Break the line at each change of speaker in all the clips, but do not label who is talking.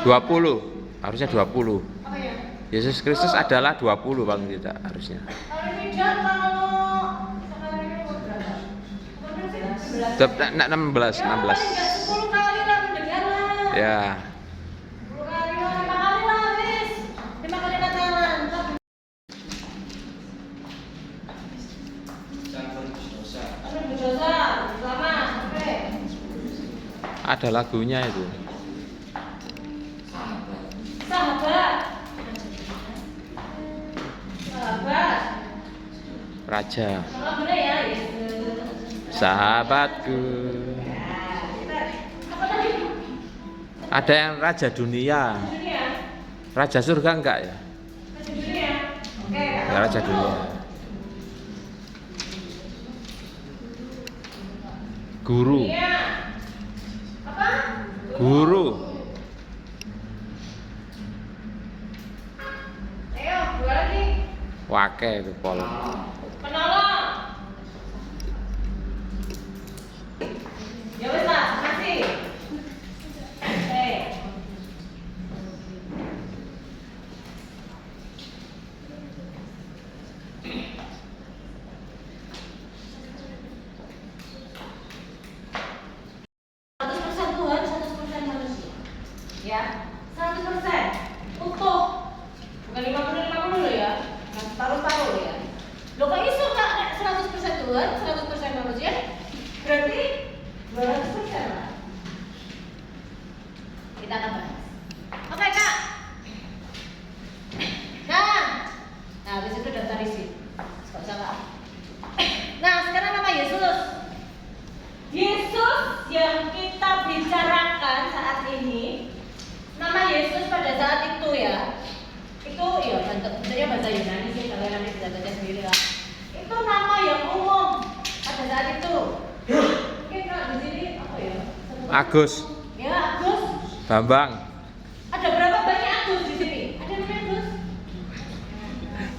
20. Harusnya 20.
Apa ya?
Yesus Kristus adalah 20 paling tidak harusnya.
Kalau tidak, kalau sekarang ini berapa?
16.
Ya, paling nggak 10 kali lah mendengar lah.
Ya.
10 kali lah, 5 kali lah habis. 5 kali Natalan. Berdosa, selamat, oke.
Ada lagunya itu.
Sahabat. Sahabat.
Raja.
Salah bener ya, Yesus.
Sahabatku.
Apa tadi?
Ada yang raja dunia.
Dunia.
Raja surga enggak ya?
Dunia. Oke.
Ya, raja dunia. Guru.
Dunia. Apa?
Guru.
Ayo, dua lagi.
Wake itu pol.
Penolong. Ya wes lah, makasih. Tuhan, 100% manusia. Ya, 100% utuh. Bukan 50-50 loh ya. Taruh-taruh ya. Loh kok iso Kak 100% Tuhan, 100% manusia? Berarti 200% lah. Kita akan bahas. Oke Kak. Nah, habis itu daftar isi. Gak usah Kak. Nah, sekarang nama Yesus. Yesus yang kita bicarakan saat ini, nama Yesus pada saat itu ya, itu ya bentuknya bahasa Yunani sih, kalian nanti bisa baca sendiri lah. Itu nama yang umum pada saat itu. Mungkin kalau di sini apa ya?
Agus.
Ya Agus.
Bambang.
Ada berapa banyak Agus di sini? Ada namanya Agus?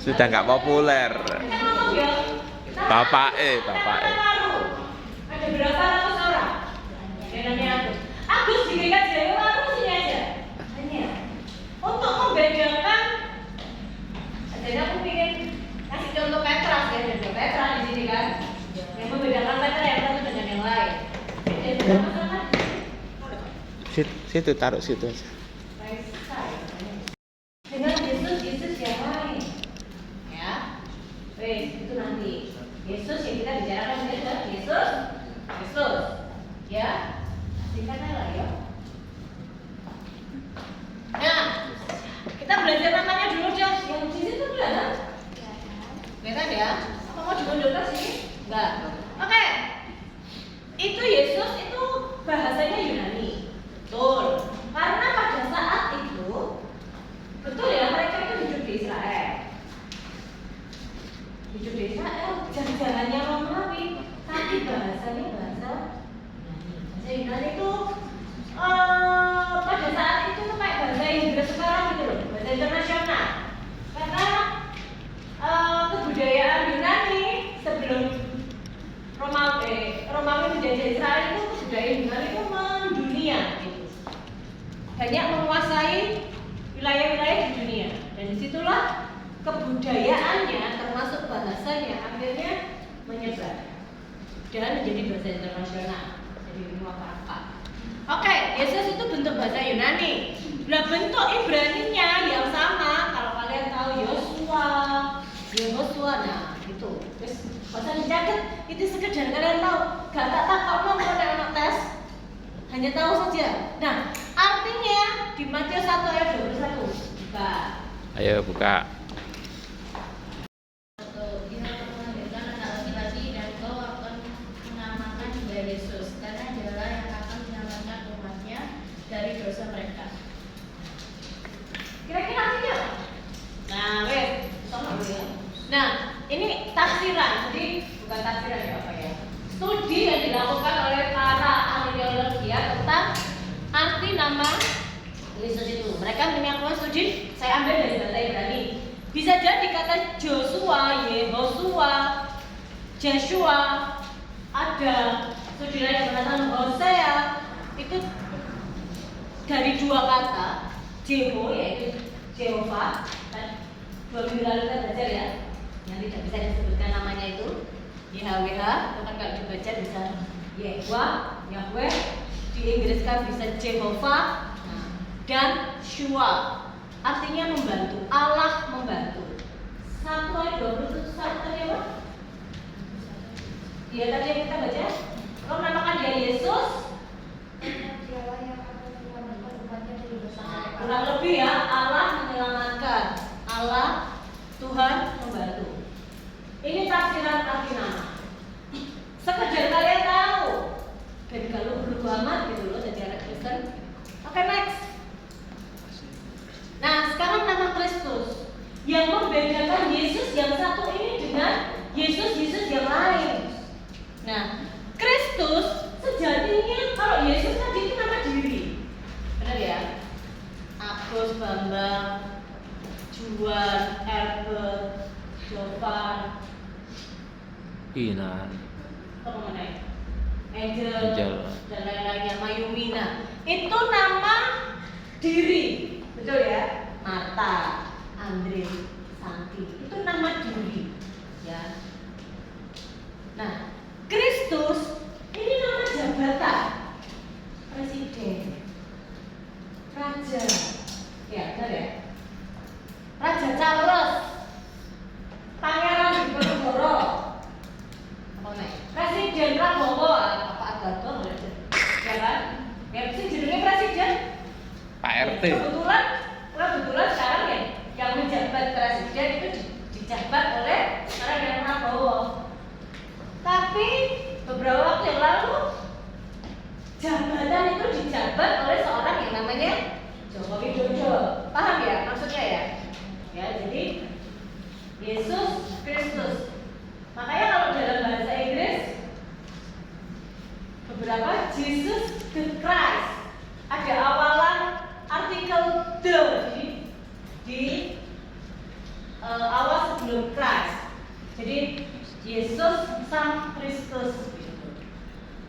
Sudah nggak populer.
Kan ngomong ya.
Bapak E.
Ada berapa ratus orang? Yang namanya Agus. Agus diberikan Jawa baru sini aja. Hanya untuk membedakan. Jadi aku ingin kasih contoh Petra, ya ada dua Petra di sini kan. Yang membedakan Petra yang satu dengan yang lain. Jadi masalah.
Situ taruh situ aja.
Dengan Yesus yang lain. Ya. Wes, itu nanti. Yesus yang kita bicarakan adalah Yesus. Ya. Singkatnya lah ya. Nah, kita belajar namanya dulu Jos. Yang di situ kelihatan? Kelihatan ya? Apa mau dimundurkan sini? Enggak. Oke. Itu Yesus itu bahasanya Yunani. Betul. Karena pada saat itu betul ya, mereka itu hidup di Israel. Hidup di Israel, jajarannya Romawi, tapi bahasanya bahasa Yunani itu pada saat itu tuh kayak bahasa Inggris sekarang gitu loh, bahasa internasional. Karena kebudayaan Yunani sebelum Romawi menjajah Israel itu kebudayaan Yunani itu mendunia gitu. Banyak menguasai wilayah-wilayah di dunia, dan disitulah kebudayaannya termasuk bahasanya akhirnya menyebar dan menjadi bahasa internasional, jadi benua kakak. Oke, Yesus itu bentuk bahasa Yunani. Nah, bentuk Ibraninya yang sama, kalau kalian tahu Yosua, nah itu. Terus bahasa dicatat itu sekedar kalian tahu, gak tak takut kalau anak tes, hanya tahu saja. Nah, artinya di Matius 1 ayat 21. Buka.
Ayo buka.
Dari dosa mereka. Kira-kira artinya apa? Nah, wes, sama ya. Nah, ini tafsiran, jadi bukan tafsiran ya apa ya? Studi yang dilakukan oleh para ahli teologi tentang arti nama Yesus itu. Mereka melakukan studi, saya ambil dari bahasa Ibrani. Bisa jadi kata Joshua, Joshua, ada studi lain yang mengatakan Hosea, itu dari dua kata Jeho yaitu Jehovah. Dan 2 minggu lalu kita belajar ya, yang tidak bisa disebutkan namanya itu YHWH, bahkan kalau dibaca bisa Yehwa, Yahweh, di Inggris kan bisa Jehovah, dan Shua, artinya membantu, Allah membantu. 1 ayat 21 tadi apa? Dia tadi yang kita baca, kalau menamakan dia Yesus, kurang lebih ya, Allah menyelamatkan, Allah Tuhan membantu. Ini tafsiran arti nama. Sekedar kalian tahu. Dan kalau berubah amat gitu loh jadi anak Kristen. Oke, next. Nah, sekarang nama Kristus yang membedakan Yesus yang satu ini dengan Yesus yang lain. Nah, Kristus sejatinya kalau Yesus tadi itu nama diri. Benar ya? Agus, Bambang, Juan, Herbert, Jovan,
Inan,
Angel,
Angel,
dan lain-lainnya, Mayumina. Itu nama diri, betul ya? Marta, Andre, Santi, itu nama diri, ya. Nah, Kristus ini nama jabatan, presiden, raja, ya benar ya? Raja Charles, Pangeran Diponegoro, Presiden Prabowo, Pak Agathon, ya kan? Ya sih judulnya presiden.
Pak RT.
Kebetulan sekarang ya yang menjabat presiden itu dijabat oleh Presiden Prabowo. Tapi beberapa waktu yang lalu jabatan itu dijabat oleh seorang yang namanya Joko Widodo. Paham ya maksudnya ya? Ya, jadi Yesus Kristus. Makanya kalau dalam bahasa Inggris beberapa Jesus the Christ ada awalan artikel the di awal sebelum Christ. Jadi Yesus Sang Kristus.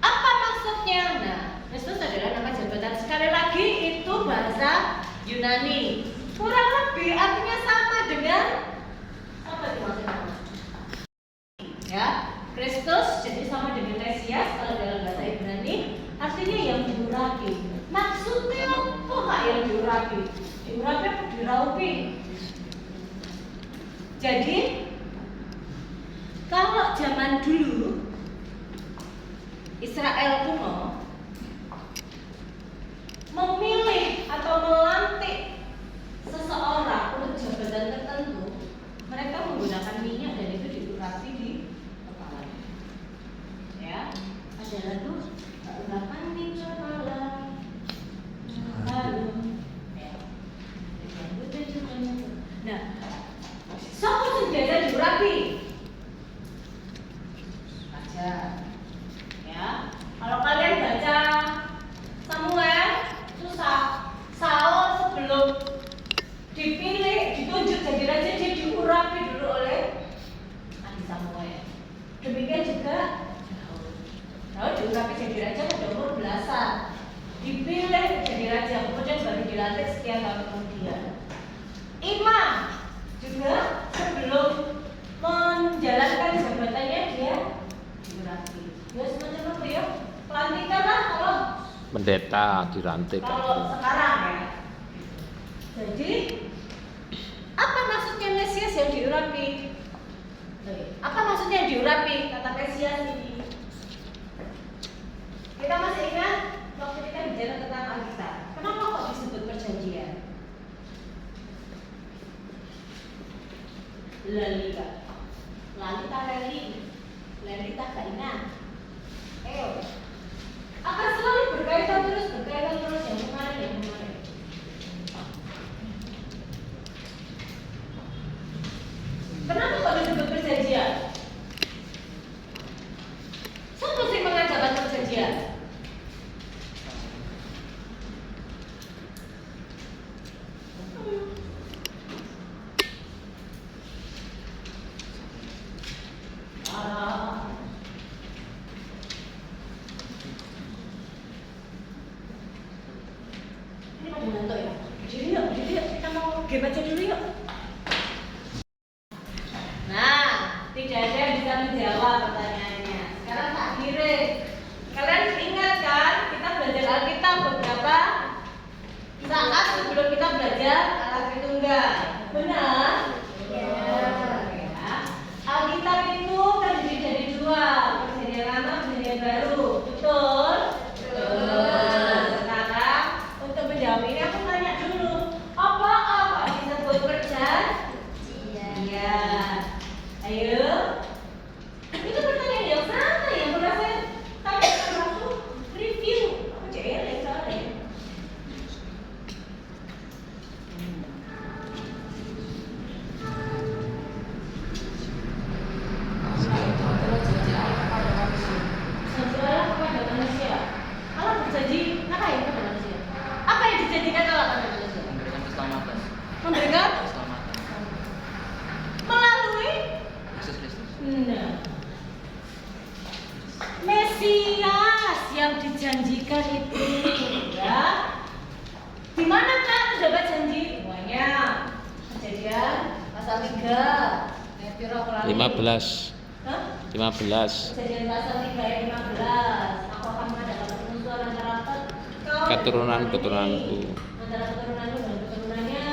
Apa maksudnya? Nah, Kristus adalah nama jabatan. Sekali lagi itu bahasa Yunani. Kurang lebih artinya sama dengan apa itu maksudnya? Ya, Kristus jadi sama dengan Mesias kalau dalam bahasa Ibrani artinya yang diurapi. Maksudnya apa kak yang diurapi? Diurapi apa diraupi? Jadi kalau zaman dulu Israel kuno memilih atau melantik seseorang untuk jabatan tertentu, mereka menggunakan minyak dan itu diurapi di kepalanya. Ya, ada lagu urapan di kepala, lalu, ya, nah, siapa yang biasa diurapi? Raja. Ya, kalau kalian baca Samuel, susah. Saul sebelum dipilih, ditunjuk jadi raja, dia diurapi dulu oleh Nabi Samuel. Demikian juga Daud diurapi jadi raja pada umur belasan, dipilih jadi raja, kemudian baru dilantik sekian tahun kemudian. Imam juga sebelum menjalankan jabatannya dia diurapi. Ya semacam apa ya? Pelantikan lah kalau
Pendeta dilantik.
kalau sekarang ya. Jadi apa maksudnya Mesias yang diurapi? Apa maksudnya yang diurapi kata Mesias ini? Kita masih ingat waktu kita bicara tentang Alkitab. Kenapa kok disebut perjanjian? Lalita Lalita gak ingat. Akan selalu berkaitan terus yang kemarin. Kenapa kok disebut perjanjian? Siapa sih mengajarkan perjanjian? Ini pada ngantuk ya? Jadi yuk. game aja dulu yuk. Nah, tidak ada yang bisa menjawab pertanyaannya. Sekarang tak kirim. Kalian ingat kan kita belajar Alkitab beberapa saat sebelum kita belajar alat Tritunggal. Benar? Ya. Alkitab itu kan jadi dua, perjanjian lama, perjanjian baru. Betul? Betul. Sekarang untuk menjawab ini aku tanya dulu, apa disebut perjanjian? Iya. Ayo. Itu pertanyaan yang sama ya, pernah saya tanyakan langsung review. Aku jelek soalnya. Janji Allah kepada manusia. Allah berjanji apa ya kepada manusia? Apa yang dijanjikan Allah kepada manusia?
Memberikan keselamatan.
Memberikan
Keselamatan.
melalui
Yesus Kristus.
nah, Mesias yang dijanjikan itu ya. Di mana Kak terdapat janji? Banyak. Kejadian pasal 3 ayat piro kurang?
15.
Hah?
15.
Kejadian pasal 3 ayat 15. Aku akan mengadakan permusuhan antara kau dan
Keturunan-keturunanku.
antara keturunanmu dan keturunannya,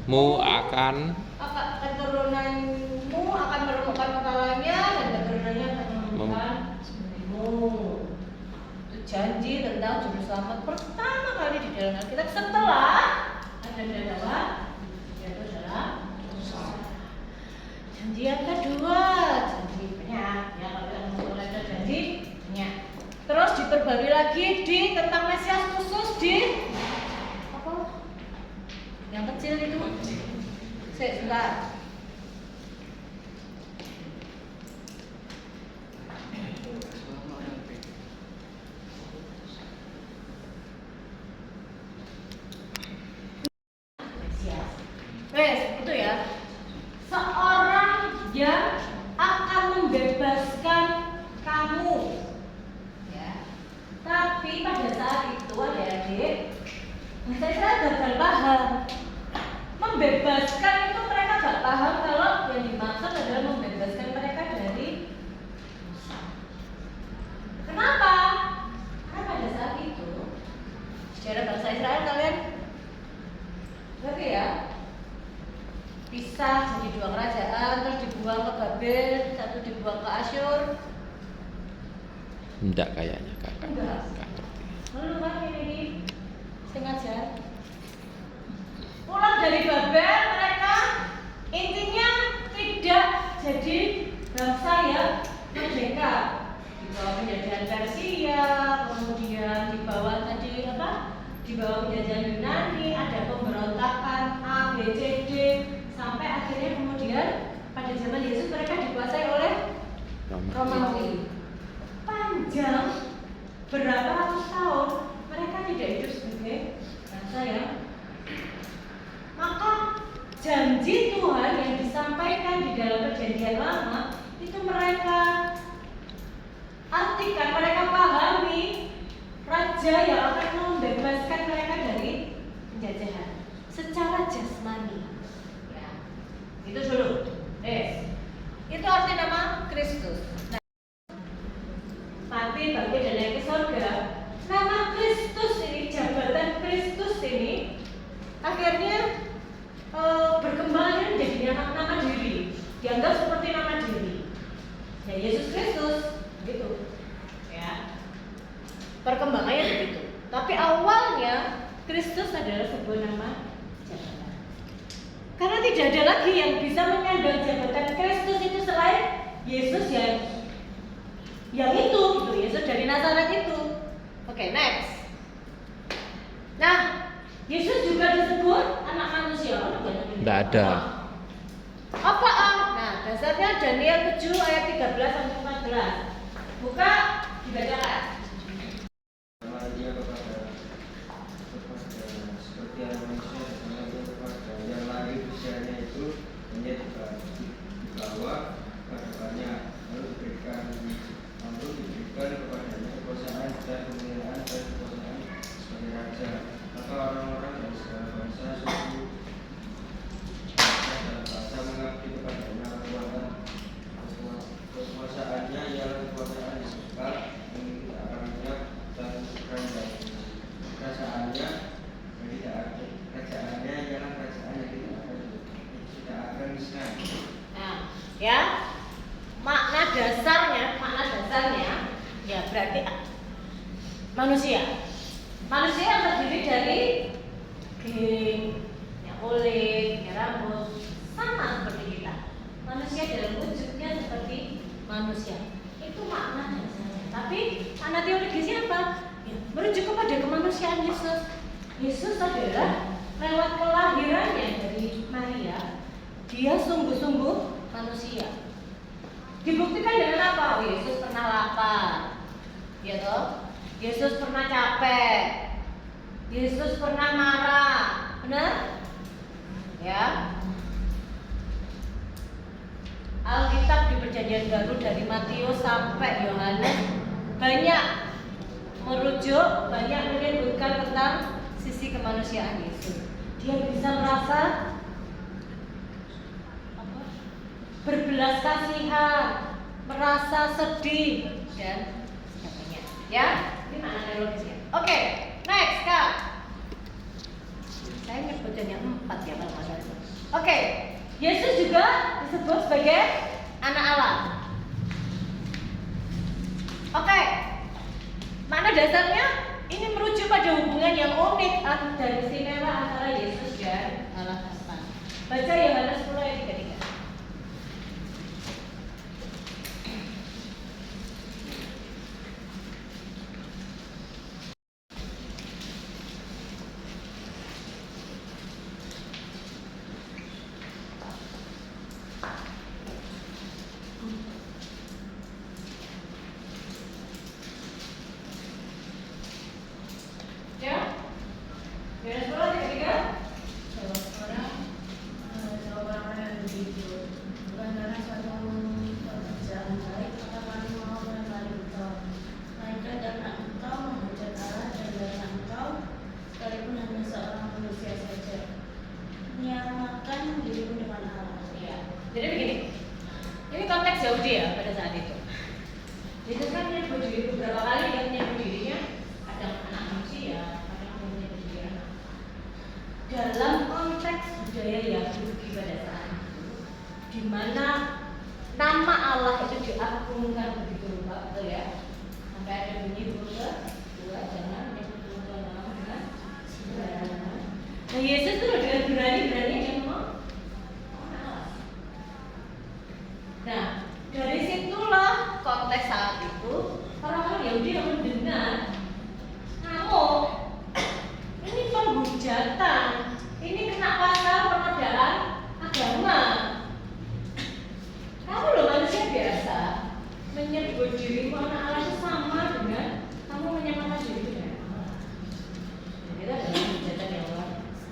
Mu akan
keturunanmu akan meremukkan kepalanya dan keturunannya akan meremukkan sembelihmu. Itu janji tentang juru selamat pertama kali di dalam Alkitab setelah ada apa? Yaitu adalah janji yang kedua, janji banyak ya, kalau yang mulai ada janji banyak. Terus diperbarui lagi di tentang Mesias khusus di apa? Yang kecil itu. Sebentar. Mesias. Wes, itu ya. Seorang yang akan membebaskan kamu. Ya. Tapi pada saat itu adik-adik, saya gagal paham. Membebaskan itu mereka gak paham kalau yang dimaksud adalah membebaskan mereka dari dosa. Kenapa? Karena pada saat itu sejarah bangsa Israel kalian ngerti ya? Pisah jadi dua kerajaan, terus dibuang ke Babel, satu dibuang ke Asyur.
Enggak kayaknya kakak.
Enggak.
Enggak ngerti.
Lalu kan ini sengaja pulang dari Babel, mereka intinya tidak jadi bangsa yang merdeka. Di bawah penjajahan Persia, kemudian di bawah tadi apa? Di bawah penjajahan Yunani, ada pemberontakan A, B, C, D, sampai akhirnya kemudian pada zaman Yesus mereka dikuasai oleh Romawi. Panjang berapa ratus tahun mereka tidak hidup sebagai bangsa yang, maka janji Tuhan yang disampaikan di dalam perjanjian lama itu mereka artikan, mereka pahami raja yang akan membebaskan mereka dari penjajahan secara jasmani ya. Itu dulu itu arti nama Kristus. Tapi bagi dan naik ke surga, nama Kristus ini, jabatan Kristus ini akhirnya berkembang menjadi nama diri, dianggap seperti nama diri. Ya Yesus Kristus, gitu. Ya. Perkembangannya begitu. Tapi awalnya Kristus adalah sebuah nama jabatan. Karena tidak ada lagi yang bisa menyandang jabatan Kristus itu selain Yesus yang itu, gitu, Yesus dari Nazaret itu. Oke, next. Nah, Yesus juga disebut anak manusia.
Enggak ada.
Apa? Nah, dasarnya Daniel 7 ayat 13 sampai 14. Buka, dibacakan.
Dia kepada seperti anak manusia dan kepada yang lahir usianya itu menjadi dibawa ke depannya lalu diberikan kepadanya kekuasaan dan kemuliaan dan kekuasaan sebagai raja. Maka orang-orang dari segala bangsa
manusia. Manusia yang terdiri dari geng, kulit, rambut, sama seperti kita. Manusia dalam wujudnya seperti manusia. Itu maknanya saja. Tapi anak teologisnya apa? Ya, merujuk kepada kemanusiaan Yesus. Yesus adalah lewat kelahirannya dari Maria, dia sungguh-sungguh manusia. Dibuktikan dengan apa? Oh, Yesus pernah lapar, ya toh? Yesus pernah capek, Yesus pernah marah, benar? Ya. Alkitab di Perjanjian Baru dari Matius sampai Yohanes banyak merujuk, banyak menyebutkan tentang sisi kemanusiaan Yesus. Dia bisa merasa berbelas kasihan, merasa sedih dan sebagainya. Ya, ini makna teologisnya. Oke, next Kak. Saya nyebutnya 4 ya kalau nggak salah. Oke, Yesus juga disebut sebagai anak Allah. Oke, makna dasarnya ini merujuk pada hubungan yang unik dan istimewa antara Yesus dan Allah Bapa. Baca Yohanes 10 ayat 33. Jadi begini, ini konteks Yahudi ya pada saat itu. Yesus kan menyebut diri beberapa kali, dia menyebut dirinya ada anak manusia, ada menyebut diri anak. Dalam konteks budaya Yahudi pada saat itu, di mana nama Allah itu diagungkan begitu rupa, betul ya? Sampai ada bunyi dua, jangan menyebut Tuhan nama dengan sembarangan. Nah Yesus itu dengan berani-berani yang mau. Nah, dari situlah konteks saat itu orang-orang Yahudi yang mendengar, kamu ini penghujatan, ini kena pasal penodaan agama. Kamu loh manusia biasa menyebut dirimu anak Allah itu sama dengan kamu menyamakan diri dengan Allah. Jadi itu adalah penghujatan yang luar biasa.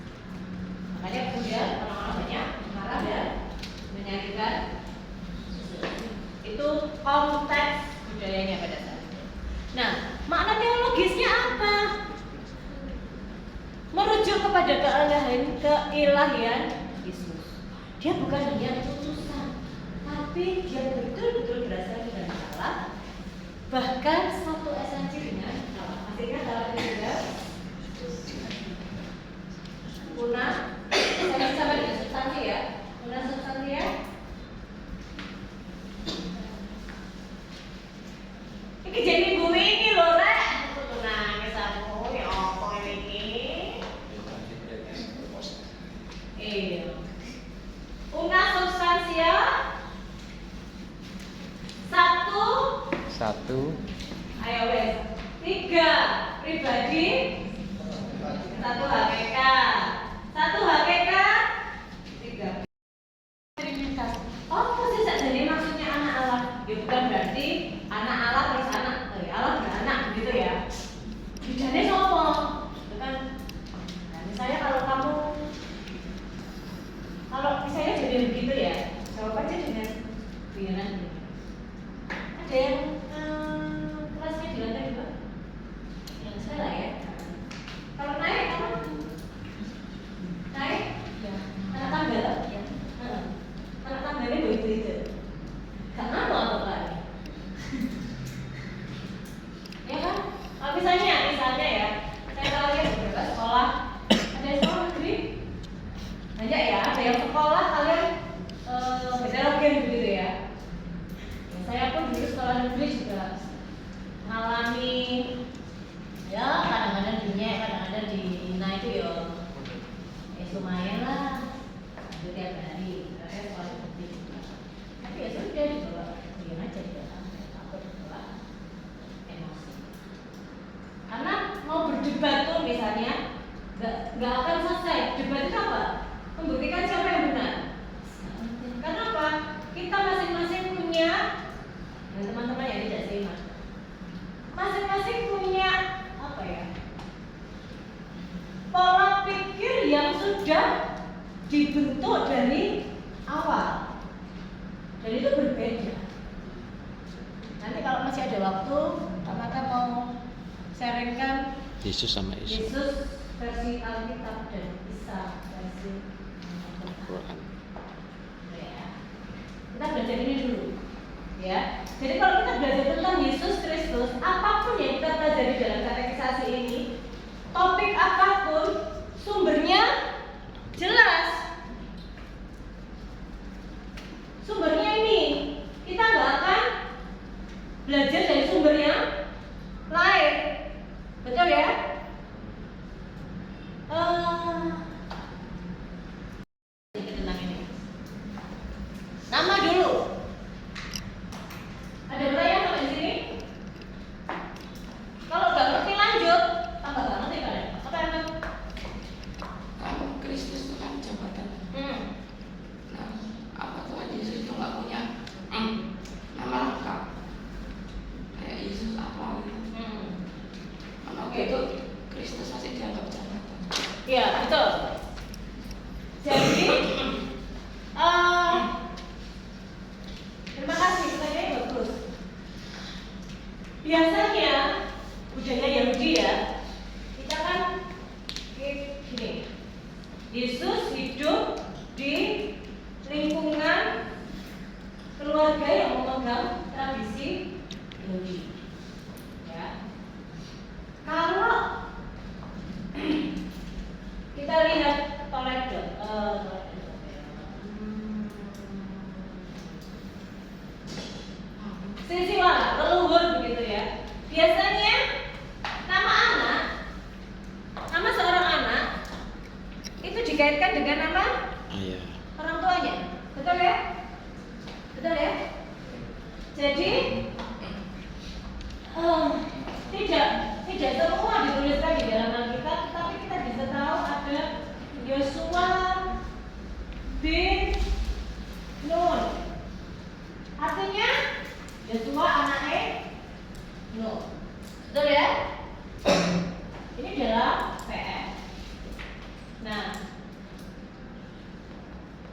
Makanya kemudian orang-orang banyak marah dan menyanyikan. Itu konteks budayanya pada saat itu. Nah, makna teologisnya apa? Merujuk kepada keilahian Yesus. Dia bukan hanya utusan, tapi dia betul-betul berasal dari Allah. Bahkan satu esensi dengan Allah. Masih ingat Allah juga? Una, saya sama dengan substansi ya. Una substansi ya. Iki jadi gue ini loh, Rek. Aku nangis aku, ya apa ini? Iya. Una substansia. Satu. Ayo wes. 3 pribadi. 1 hakikat. 1 hakikat. 3. Trinitas. Oh, sih jadi maksudnya anak Allah. Ya bukan berarti anak Allah terus anak, Allah beranak gitu ya. Bedanya sopo? Itu kan. Nah, misalnya kalau misalnya jadi begitu ya, jawab aja dengan biaran. Ada yang kelasnya di lantai 2? Yang saya lah ya. Kalau naik apa? debat pun misalnya nggak akan selesai. Debat itu apa? Membuktikan siapa yang benar. Karena apa? Kita masing-masing punya, dan teman-teman yang tidak seiman, masing-masing punya apa ya? Pola pikir yang sudah dibentuk dari awal, dan itu berbeda. Nanti kalau masih ada waktu, Tamata mau sharingkan
Yesus sama Yesus.
Yesus versi Alkitab dan Isa versi
Quran.
Ya. Kita belajar ini dulu, ya. Jadi kalau kita belajar tentang Yesus Kristus, apapun yang kita pelajari dalam katekisasi ini, topik apapun, sumbernya jelas. Sumbernya ini, kita nggak akan belajar dari sumber yang lain, betul ya? Tentang ini. Nama dulu. Ada berapa sampai di sini? Kalau nggak ngerti lanjut, tambah nggak ngerti kalian. Apa yang kamu?
Kalau Kristus itu kan jabatan. Nah, apa Tuhan Yesus itu nggak punya nama lengkap? Kayak Yesus apa gitu. Karena waktu itu Kristus masih dianggap jabatan.
Iya, betul. Jadi, terima kasih, pertanyaannya bagus. Biasanya budaya Yahudi ya, kita kan gini, Yesus hidup di lingkungan keluarga yang memegang tradisi Yahudi. Ya. Kalau kita lihat Toledo, silsilah leluhur begitu ya. Biasanya nama seorang anak itu dikaitkan dengan nama
Ayah.
orang tuanya, betul ya? Betul ya? Jadi tidak semua dituliskan di dalam Alkitab, tapi kita bisa tahu ada Yosua bin Nun. Artinya Yosua anaknya Nun. Betul ya? Ini adalah PS. Nah,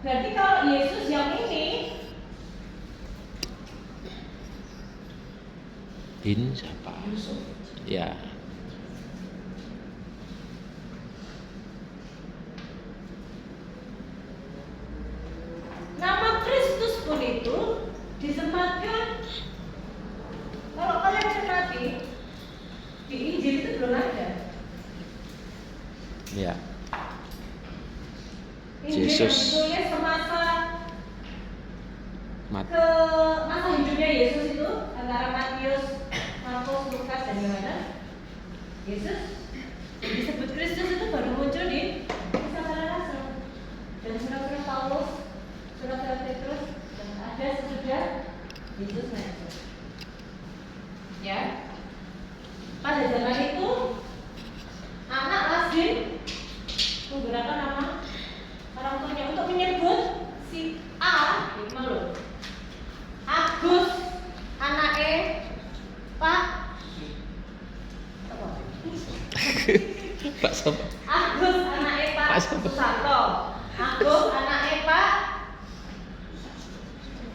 berarti kalau Yesus yang ini
Bin siapa?
Yusuf.
Ya.
nama Kristus pun itu disematkan. Kalau kalian cermati di Injil itu belum ada.
Ya.
Injil
Yesus.
yang ditulis semasa
Mat.
masa hidupnya Yesus itu antara Matius, Markus, Lukas dan Yohanes. Yesus yang disebut Kristus itu baru muncul di Kisah Para Rasul dan surat-surat Paulus, surat-surat Petrus, dan ada sesudah Yesus naik. Ya, pada zaman itu anak lazim menggunakan nama orang tuanya untuk menyebut si A, malu, Agus, anaknya Pak apa?
Pak siapa?
Agus anaknya Pak
Pak siapa?
Susanto. Agus anaknya Pak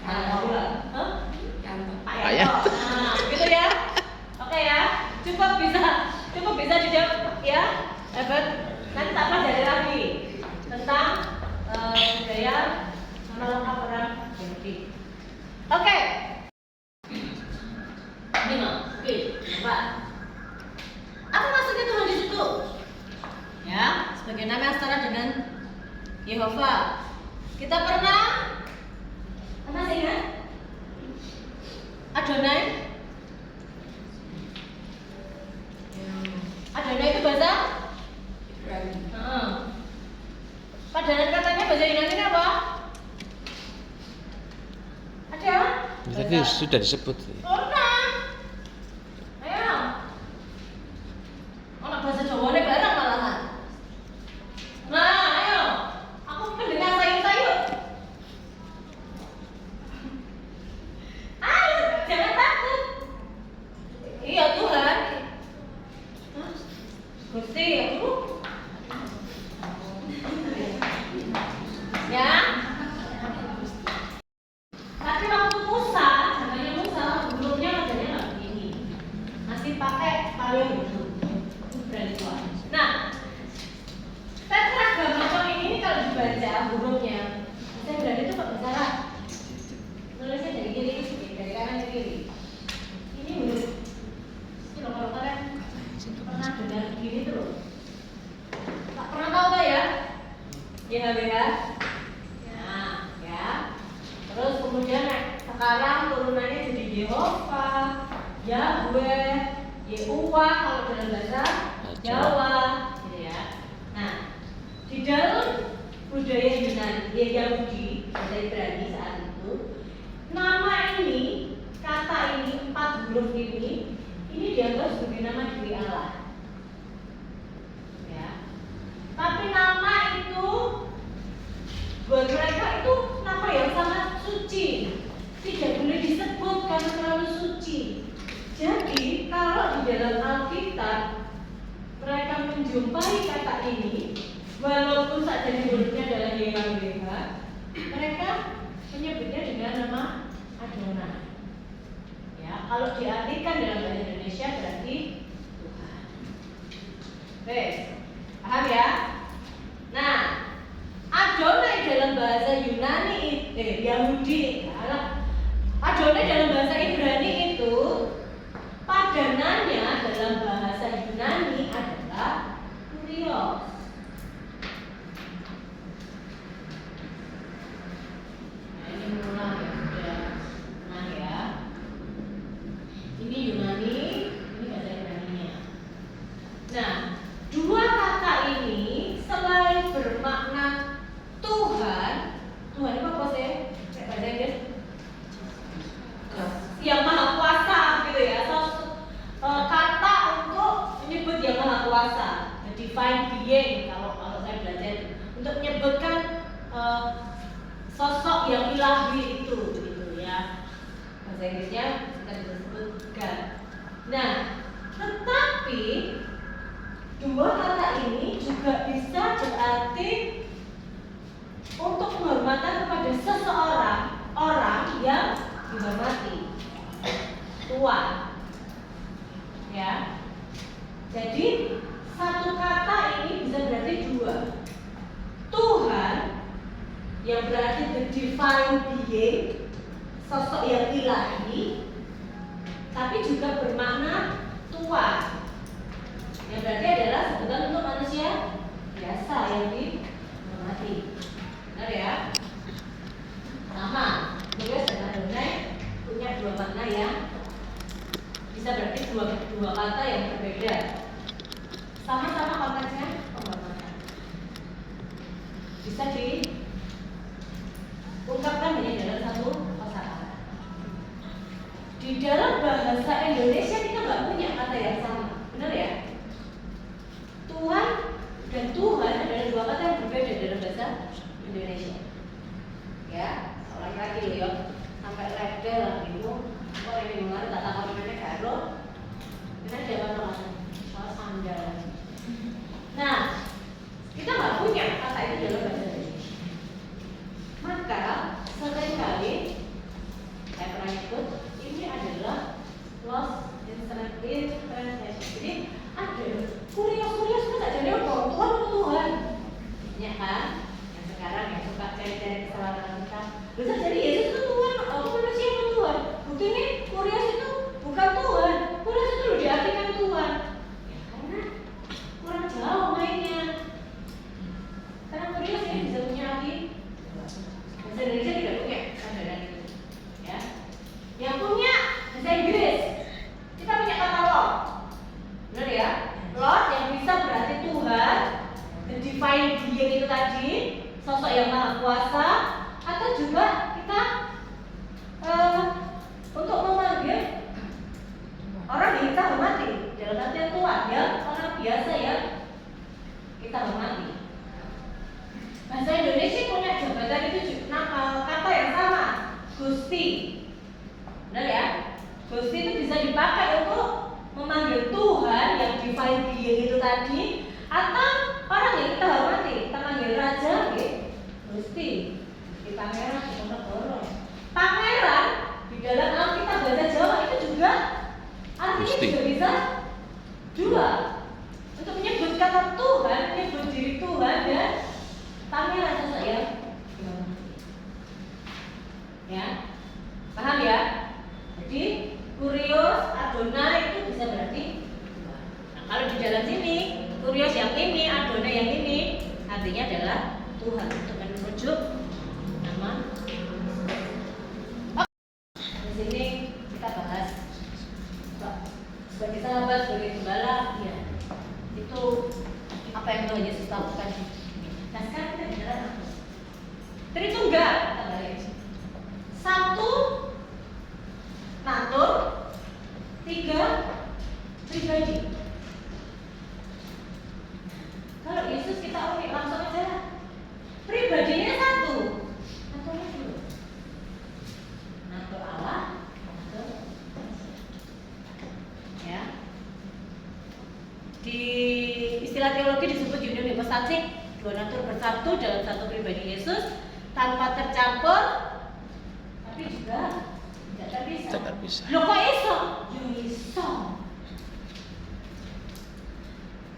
Hah? Pak Yanto. Nah, gitu ya. Oke ya. Cukup bisa dijawab ya. Ebet. Nanti tak pelajari lagi tentang budaya nama lengkap orang Yahudi. Oke. Lima. Oke. Coba. Apa maksudnya Tuhan di situ? Ya, sebagai nama yang setara dengan Yehova. Kita pernah masih ingat? Adonai. Adonai itu bahasa
Ibrani.
Padanan katanya bahasa Yunani apa? Ada?
Tadi sudah disebut.
Pernah. Ayo. Anak bahasa Jawa Gusti aku. Ya. Tapi waktu Musa, zamannya Musa, hurufnya adanya nggak begini. Masih pakai payung itu. Berani Tuhan. Nah, tetragrammaton ini kalau dibaca hurufnya, saya berani itu kok bahasa Arab. Nulisnya dari kiri, dari kanan ke kiri. Ini huruf. Ini loh kalau kalian pernah dengar begini terus. Tak pernah tahu tak ya? YHWH. Nah, ya. Terus kemudian sekarang turunannya jadi Yehova, Yahweh, Yehuwa kalau dalam bahasa Jawa, gitu ya. Nah, di dalam budaya Yunani, Yahudi, bahasa Ibrani saat itu, nama ini, kata ini, 4 huruf ini dianggap sebagai nama diri Allah. Ya. Tapi nama itu buat mereka itu nama yang sangat suci, tidak boleh disebut karena terlalu suci. Jadi kalau di dalam Alkitab mereka menjumpai kata ini, walaupun saja hurufnya adalah YHWH, mereka menyebutnya dengan nama Adonai. Ya, kalau diartikan dalam bahasa Indonesia berarti Tuhan. Oke, paham ya? Nah, Adonai dalam bahasa Yunani Yahudi, Adonai dalam bahasa Ibrani itu padanannya dalam bahasa Yunani adalah Kurios. Nah, ini mengulang ya, sudah tenang ya. Ini Yunani, ini bahasa Ibraninya. Nah, dua kata ini selain bermakna Tuhan itu apa sih? Kayak bahasa Inggris? Yang Maha Kuasa gitu ya. Kata untuk menyebut yang Maha Kuasa, the divine being kalau saya belajar untuk menyebutkan sosok yang ilahi itu gitu ya. Bahasa Inggrisnya kita bisa sebut God. Nah, tetapi dua kata ini juga bisa berarti untuk penghormatan kepada seseorang, orang yang dihormati, tuan. Ya. Jadi satu kata ini bisa berarti dua. Tuhan yang berarti the divine being, sosok yang ilahi, tapi juga bermakna tuan, yang berarti adalah sebutan untuk manusia biasa yang dihormati. Benar ya? Sama, Kurios dan Adonai punya dua makna yang bisa berarti dua kata yang berbeda. Sama-sama konteksnya penghormatan. Bisa diungkapkan hanya dalam satu kosakata. Di dalam bahasa Indonesia kita nggak punya kata yang sama, benar ya? Tuhan dan Tuhan adalah dua kata yang berbeda dalam bahasa Indonesia. Ya, orang lagi loh ya, sampai level gitu. Kok ini mengarut tak tahu mana karo? Kita jangan langsung soal sandal. Nah, kita nggak punya kata itu dalam bahasa Indonesia. Maka seringkali saya pernah ikut, ini adalah lost in translation. Jadi ada kurios itu tak jadi apa? Tuhan, ya kan? Yang sekarang yang suka cari-cari kesalahan kita. Bisa jadi Yesus itu Tuhan, aku manusia itu Tuhan. Buktinya kurios itu bukan Tuhan. Kurios itu udah diartikan Tuhan. Ya karena kurang jauh mainnya. Karena kurios ini bisa punya arti. Bahasa Indonesia tidak punya sandaran itu. Ya. Yang punya bahasa Inggris. Kita punya kata Lord. Benar ya? Lord yang bisa berarti Tuhan, the divine being itu tadi, sosok yang maha kuasa, atau juga kita untuk memanggil orang yang kita hormati dalam artian Tuhan, ya orang biasa yang kita hormati. Bahasa Indonesia punya jabatan itu kata yang sama, Gusti. Benar ya? Gusti itu bisa dipakai untuk memanggil Tuhan yang divine being itu tadi, atau orang yang kita hormati, kita manggil raja, Gusti, di pangeran, di Ponorogo. Pangeran di dalam Alkitab bahasa Jawa itu juga artinya
Gusti.
juga bisa dua. Untuk menyebut kata Tuhan, menyebut diri Tuhan dan pangeran sosok yang dihormati. Ya, paham ya? Jadi Kurios, Adonai itu bisa berarti Tuhan. Nah, kalau di dalam sini Kurios yang ini, Adonai yang ini artinya adalah Tuhan untuk merujuk nama. Di sini kita bahas sebagai sahabat, sebagai gembala, ya itu apa yang Tuhan Yesus lakukan. Nah sekarang kita bicara apa? Tritunggal, kita balik. Satu natur, tiga pribadi. Kalau Yesus kita oke langsung aja lah. Pribadinya satu, naturnya dulu. Natur Allah, natur ya. Di istilah teologi disebut union hipostatik, dua natur bersatu dalam satu pribadi Yesus tanpa tercampur, tapi juga tidak terpisah.
Tidak terpisah.
Loh kok iso? Ya iso.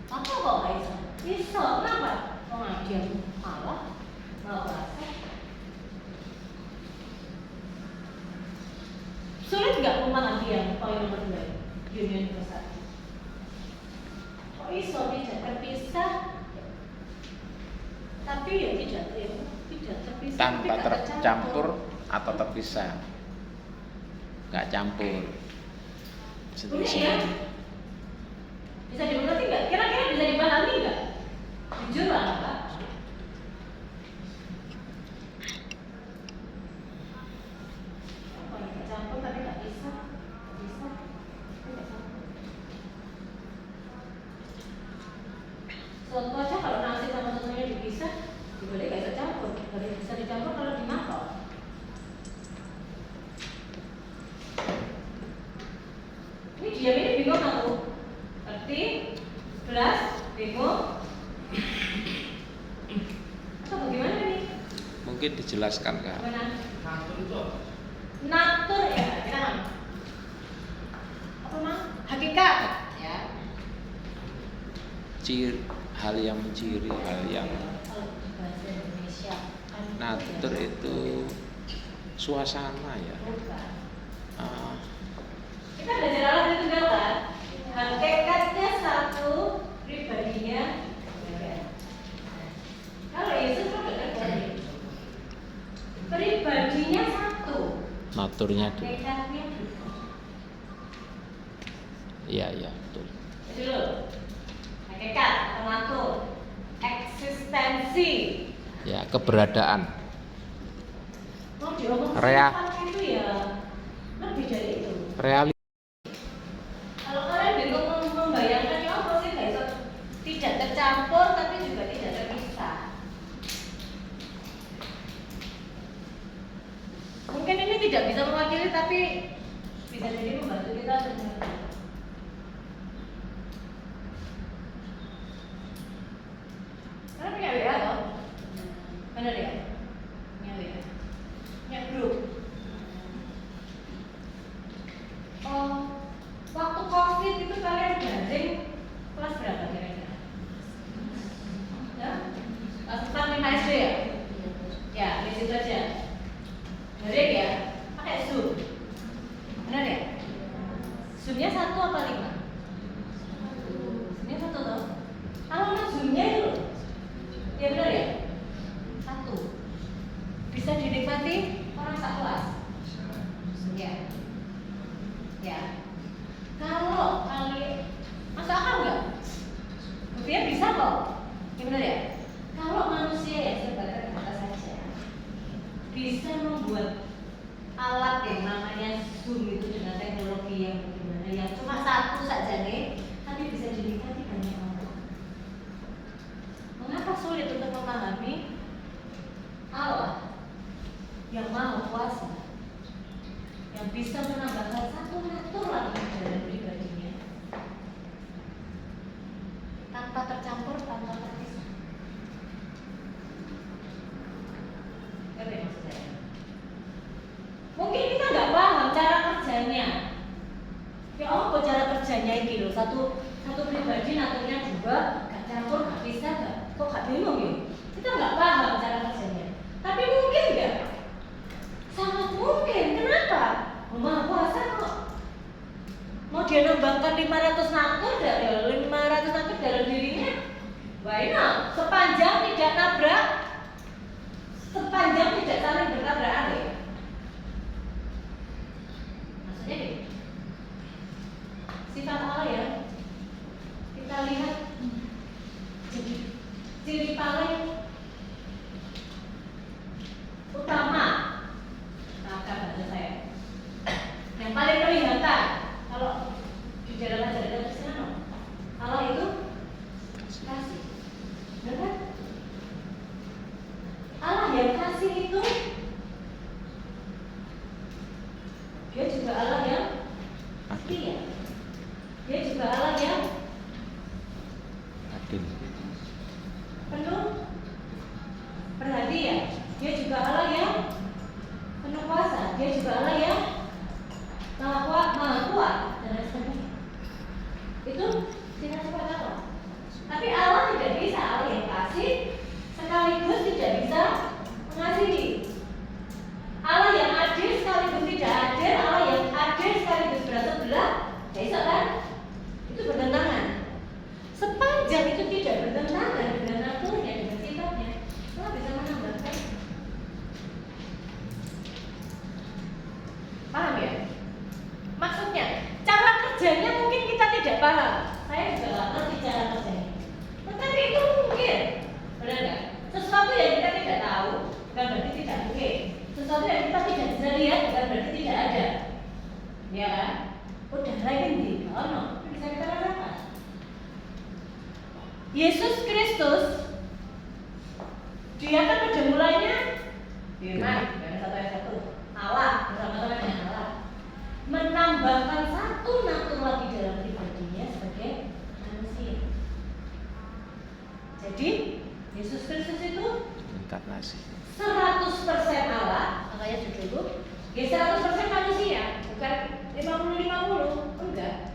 Apa kok gak iso? Iso, kenapa? Oh, dia Allah, mau kuasa. Sulit nggak memahami yang poin nomor 2 union hipostatik? Kok iso tidak terpisah? Tapi ya tidak terpisah.
Tanpa
tapi nggak
tercampur atau terpisah. Nggak campur.
Unik ya? Bisa dimengerti nggak? Kira-kira bisa dipahami nggak? Jujur lah, Pak. Apa yang nggak campur tapi nggak bisa? Bisa? Tapi nggak campur. Contoh aja kalau nasi sama susunya dipisah, boleh nggak bisa campur? Boleh bisa dicampur kalau dimakan. Ini diam ini bingung aku. Ngerti? Belas? Bingung? Atau bagaimana nih?
Mungkin dijelaskan Kak.
Mana? Natur ya, kita apa mah? Hakikat ya.
Hal yang menciri, hal yang
Kalau bahasa Indonesia
natur itu suasana ya.
bukan.
Ah,
Kita belajar Allah itu tunggal kan? Hakikatnya satu, pribadinya beda. Kalau Yesus kan beda. Pribadinya satu,
naturnya dulu.
hakikatnya beda.
Iya, betul.
Jadi lo, hakikat, natur, eksistensi.
Ya, keberadaan.
Mau diomong
Rea.
sifat itu ya lebih dari itu.
Reali
Kalau kalian bingung membayangkan ya apa sih nggak bisa tidak tercampur tapi juga tidak terpisah. Mungkin ini tidak bisa mewakili tapi bisa jadi membantu kita untuk mengerti. Karena punya WA toh? Benar ya? Punya WA. Punya grup. Oh, waktu COVID itu kalian daring kelas berapa kira-kira? Ya? Kelas 4 5 SD ya? Ya, di situ aja. Daring ya? Pakai Zoom. Benar ya? Zoom-nya 1 apa 5? Zoom-nya 1 toh? Alamat Zoom-nya itu loh. Ya benar ya? 1. Bisa dinikmati orang sak kelas. Ya. Ya. Kalau kali masuk akal nggak? Dia bisa kok. Ya benar ya? Kalau manusia yang sebagai kata saja bisa membuat alat yang namanya Zoom itu dengan teknologi yang bagaimana yang cuma 1 saja nih, tapi bisa dinikmati banyak orang. Mengapa sulit untuk memahami Allah yang Maha Kuasa, yang bisa menambahkan satu natur lagi dalam pribadinya, satu pribadi naturnya dua, gak campur, gak bisa, kok gak bingung ya? Kita nggak paham cara kerjanya. Tapi mungkin nggak? Sangat mungkin. Kenapa? Maha Kuasa kok. Mau dia nambahkan 500 natur dalam dirinya? Why not? Sepanjang tidak nabrak, sepanjang tidak saling bertabrakan ya. Maksudnya gini, sifat Allah ya, kita lihat jadi ciri paling utama, maka bahasa saya yang paling kelihatan kalau di dalam ajaran Kristen, Allah itu kasih, benar kan? Allah yang kasih itu, dia juga Allah yang setia, dia juga Allah yang
adil.
penuh perhatian, dia juga Allah yang penuh kuasa, dia juga Allah yang maha kuat dan lain sebagainya. Itu sifat-sifat Allah. Tapi Allah tidak bisa, Allah yang kasih sekaligus tidak bisa mengasihi. Allah yang adil sekaligus tidak adil, Allah yang adil sekaligus bersebelah, ya bisa kan? Itu bertentangan. Sepanjang itu tidak bertentangan dengan naturnya, dengan sifatnya, Allah bisa menambahkan. Paham ya? Maksudnya, cara kerjanya mungkin kita tidak paham. Saya juga nggak ngerti cara kerjanya. Tetapi itu mungkin, benar nggak? Sesuatu yang kita tidak tahu, bukan berarti tidak mungkin. Sesuatu yang kita tidak bisa lihat, bukan berarti tidak ada. Ya kan? Udah lain di, oh no, bisa kita rasakan. Yesus Kristus, dia kan pada mulanya firman, dari 1 ayat 1, Allah bersama-sama dengan Allah menambahkan satu natur lagi dalam pribadinya sebagai manusia. Jadi Yesus Kristus itu
Inkarnasi.
100% Allah, makanya judulku ya 100% manusia, bukan 50-50, enggak.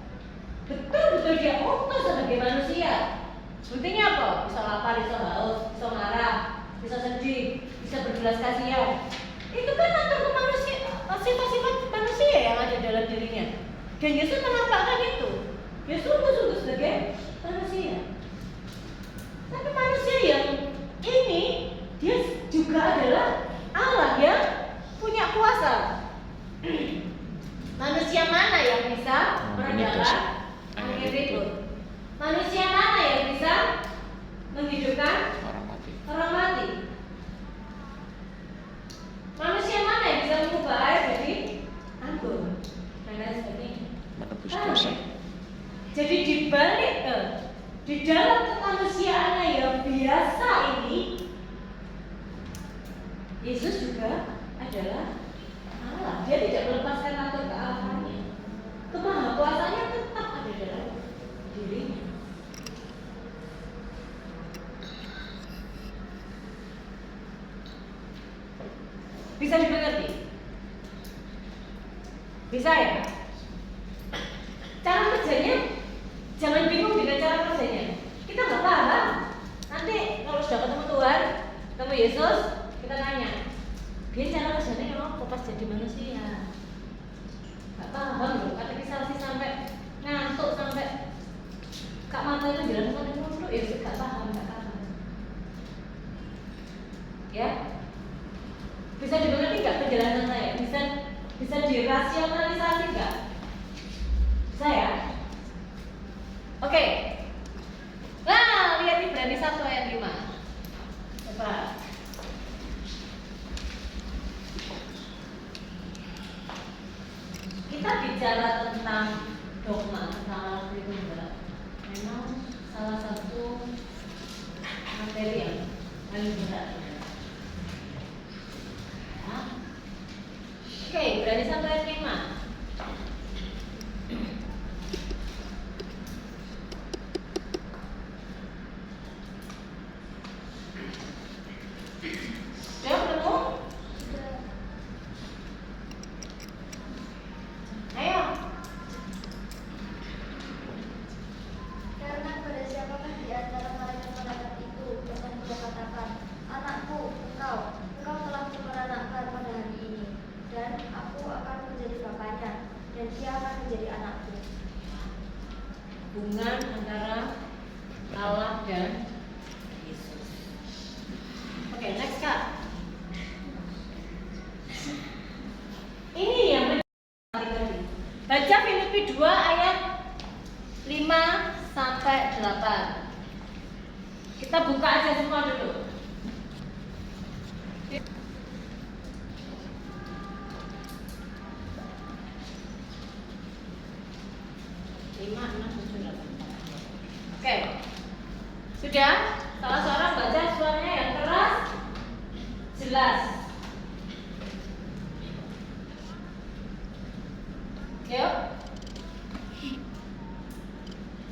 Betul-betul dia utuh sebagai manusia. Buktinya apa? Bisa lapar, bisa haus, bisa marah, bisa sedih, bisa berbelas kasihan. Itu kan natur manusia, sifat-sifat manusia yang ada dalam dirinya. Dan Yesus menampakkan itu. Dia sungguh-sungguh sebagai manusia. Tapi manusia yang ini, dia juga adalah Allah yang punya kuasa. Manusia mana yang bisa meredakan angin ribut? Manusia mana yang bisa menghidupkan orang mati? Manusia mana yang bisa mengubah air jadi anggur dan lain sebagainya?
Menebus dosa.
Jadi di dalam kemanusiaannya yang biasa ini, Yesus juga adalah Allah. Dia tidak melepaskan natur kealahannya. Kemahakuasaannya tetap ada dalam dirinya. Bisa dimengerti? Bisa ya? Cara kerjanya jangan bingung dengan cara kerjanya. Kita nggak paham. Nanti kalau sudah ketemu Tuhan, ketemu Yesus, kita tanya, dia cara kerjanya apa pas jadi manusia? Nggak paham loh. Katekisasi sampai ngantuk, sampai Kak Mata itu jelaskan dulu, ya nggak paham. Ya? Bisa dimengerti nggak penjelasan saya? Bisa dirasionalisasi nggak? Bisa ya? Oke. Nah, lihat Ibrani 1 ayat 5. Coba. Kita bicara tentang dogma, tentang Allah Tritunggal. Memang salah satu materi yang paling berat. Oke, Ibrani 1 ayat 5. Sudah ketemu? Ayo. hubungan antara Allah dan Yesus. Oke, next Kak. Ini yang baca Filipi 2 ayat 5 sampai 8. Kita buka aja semua dulu. 5, 6, 7, 8. Oke. Sudah? Salah seorang baca suaranya yang keras, jelas. Yuk.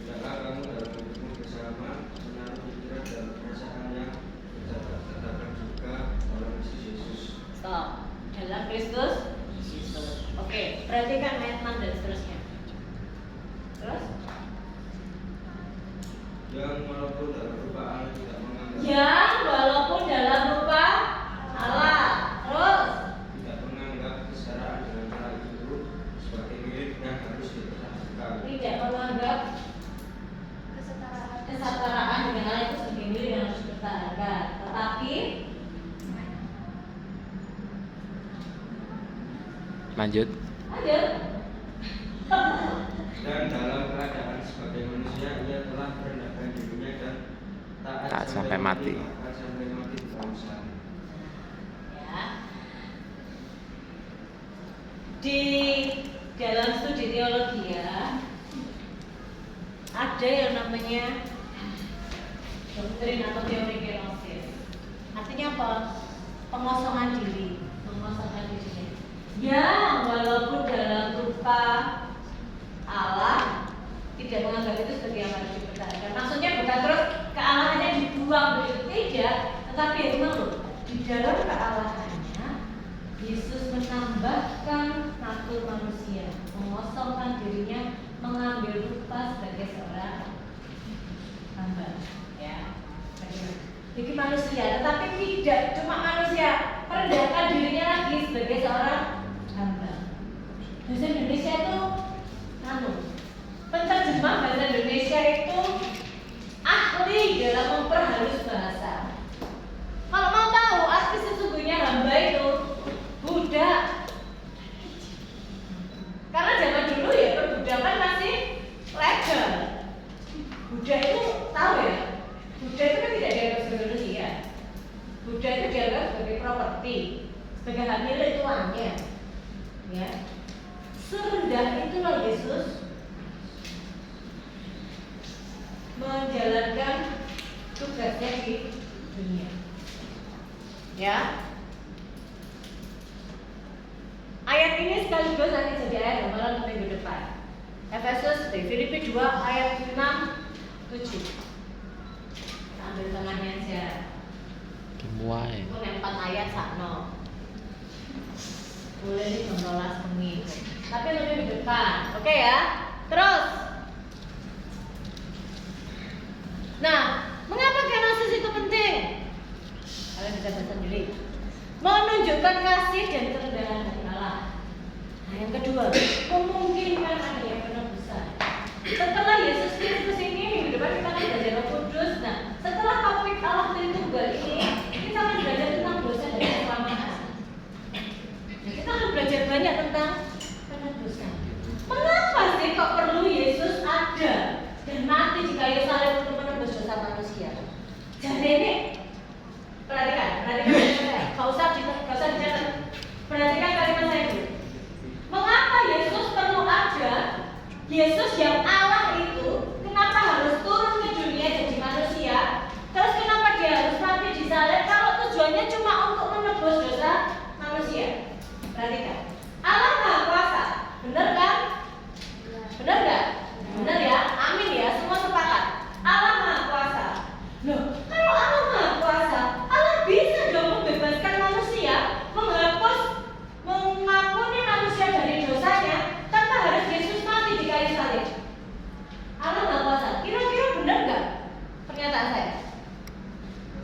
Tidaklah kamu dalam hidupmu bersama menaruh pikiran dan perasaan yang terdapat juga dalam Kristus Yesus.
Stop. Dalam Kristus Yesus. Oke, perhatikan ayat 6 dan seterusnya. Terus?
Yang walaupun dalam rupa Allah tidak menganggap
Yang walaupun dalam rupa Allah. Terus?
tidak menganggap kesetaraan dengan Allah itu sebagai milik yang harus dipertahankan.
Tidak menganggap kesetaraan dengan Allah itu sebagai milik yang harus dipertahankan. Tetapi
Lanjut.
lanjut.
Dan dalam keadaan sebagai manusia ia telah merendahkan dirinya dan taat
Sampai mati.
bahkan sampai mati di dalam salib.
Ya. Di dalam studi teologi ya ada yang namanya doktrin atau teori kenosis. Artinya apa? Pengosongan diri, pengosongan diri. Yang walaupun dalam rupa Allah tidak menganggap itu sebagai yang harus dipertahankan. Maksudnya bukan terus kealahannya dibuang begitu, tidak, tetapi memang di dalam kealahannya Yesus menambahkan natur manusia, mengosongkan dirinya, mengambil rupa sebagai seorang hamba, ya. Jadi manusia, tetapi tidak cuma manusia, merendahkan dirinya lagi sebagai seorang hamba. Bahasa Indonesia itu penterjemah bahasa Indonesia itu ahli dalam memperhalus bahasa. Kalau mau tahu arti sesungguhnya hamba itu budak. Karena zaman dulu ya perbudakan masih legal. Budak itu tahu ya, budak itu kan tidak dianggap sebagai manusia. Budak itu dianggap sebagai properti, sebagai hak milik tuannya. Ya. Serendah itulah Yesus menjalankan tugasnya di dunia. Ya. Ayat ini sekaligus nanti jadi ayat gambaran minggu depan. Efesus Filipi 2 ayat 6 7. Ambil tengahnya aja.
Kimuai.
Itu 4 ayat sakno. Boleh nih 15 menit. Tapi lebih di depan. Oke ya. Terus. Nah, mengapa kenosis itu penting? Kalian bisa baca sendiri. Menunjukkan kasih dan kerendahan hati Allah. Nah, yang kedua, memungkinkan adanya penebusan. Setelah Yesus Kristus ini, minggu depan kita akan belajar Roh Kudus. Nah, setelah topik Allah Tritunggal ini, kita akan belajar tentang dosa dan keselamatan. Nah, kita akan belajar banyak tentang penebusan. Mengapa sih kok perlu Yesus ada dan mati di kayu salib untuk menebus dosa manusia? Jadi ini perhatikan saya. Gak usah dicatat. Perhatikan kalimat saya dulu. Mengapa Yesus perlu ada? Yesus yang Allah itu kenapa harus turun ke dunia jadi manusia? Terus kenapa dia harus mati di salib kalau tujuannya cuma untuk menebus dosa manusia? Perhatikan. Allah Maha Kuasa. Benar kan? Benar nggak? Benar ya? Amin ya. Semua sepakat. Allah Maha Kuasa. Loh, kalau Allah Maha Kuasa, Allah bisa dong membebaskan manusia, mengampuni manusia dari dosanya tanpa harus Yesus mati di kayu salib. Allah Maha Kuasa. Kira-kira benar nggak pernyataan saya?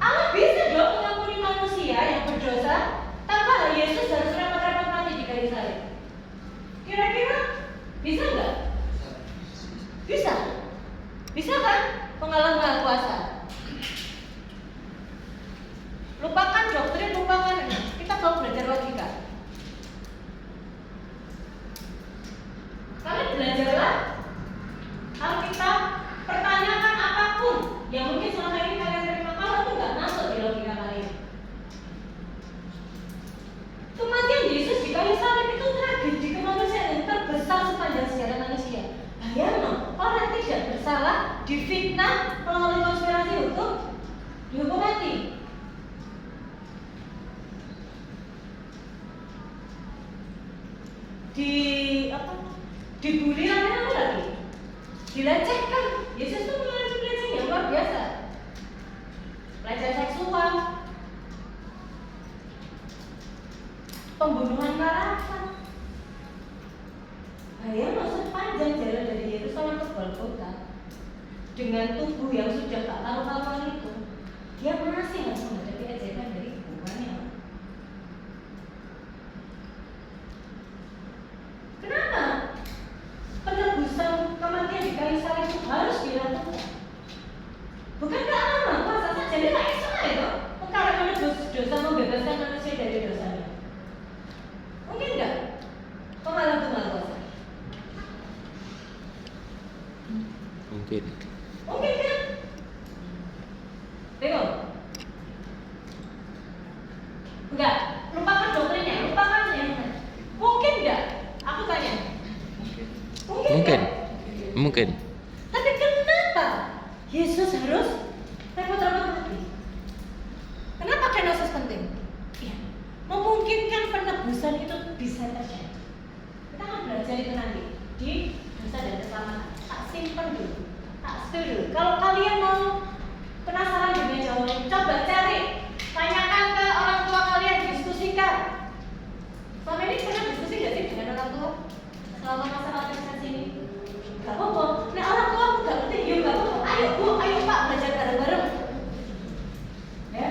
Allah bisa dong mengampuni manusia yang berdosa tanpa Yesus harus repot-repot mati di kayu dibully lagi, dilecehkan. Yesus itu mengalami pelecehan yang luar biasa, pelecehan seksual, pembunuhan karakter. Bayang sepanjang jalan dari Yerusalem ke Golgota dengan tubuh yang sudah tak karu-karuan itu, dia masih harus menghadapi ejekan dari hubungannya. Kenapa? Penebusan kematian di kayu salib itu harus dilakukan. Bukankah Allah Maha Kuasa saja? Dia tak bisa itu perkara menebus dosa, membebaskan manusia dari dosanya. Mungkin enggak? Pengalah Tuhan Maha Kuasa.
Mungkin.
Mungkin kan? Tengok. Enggak, lupakan doktrinnya, lupakan yang mungkin enggak? Aku tanya.
Mungkin. Mungkin.
Tapi kenapa Yesus harus repot-repot lagi? Kenapa kenosis penting? Ya, memungkinkan penebusan itu bisa terjadi. Kita akan belajar itu nanti di dosa dan keselamatan. Tak simpan dulu, tak spill dulu. Kalau kalian mau penasaran dengan jawabannya, coba cari, tanyakan ke orang tua kalian, diskusikan. Selama ini pernah diskusi nggak sih dengan orang tua selama masalah organisasi ini? Gak apa-apa. Nah orang tua aku gak penting, yuk gak apa-apa. Ayo bu, ayo pak, belajar bareng-bareng. Ya.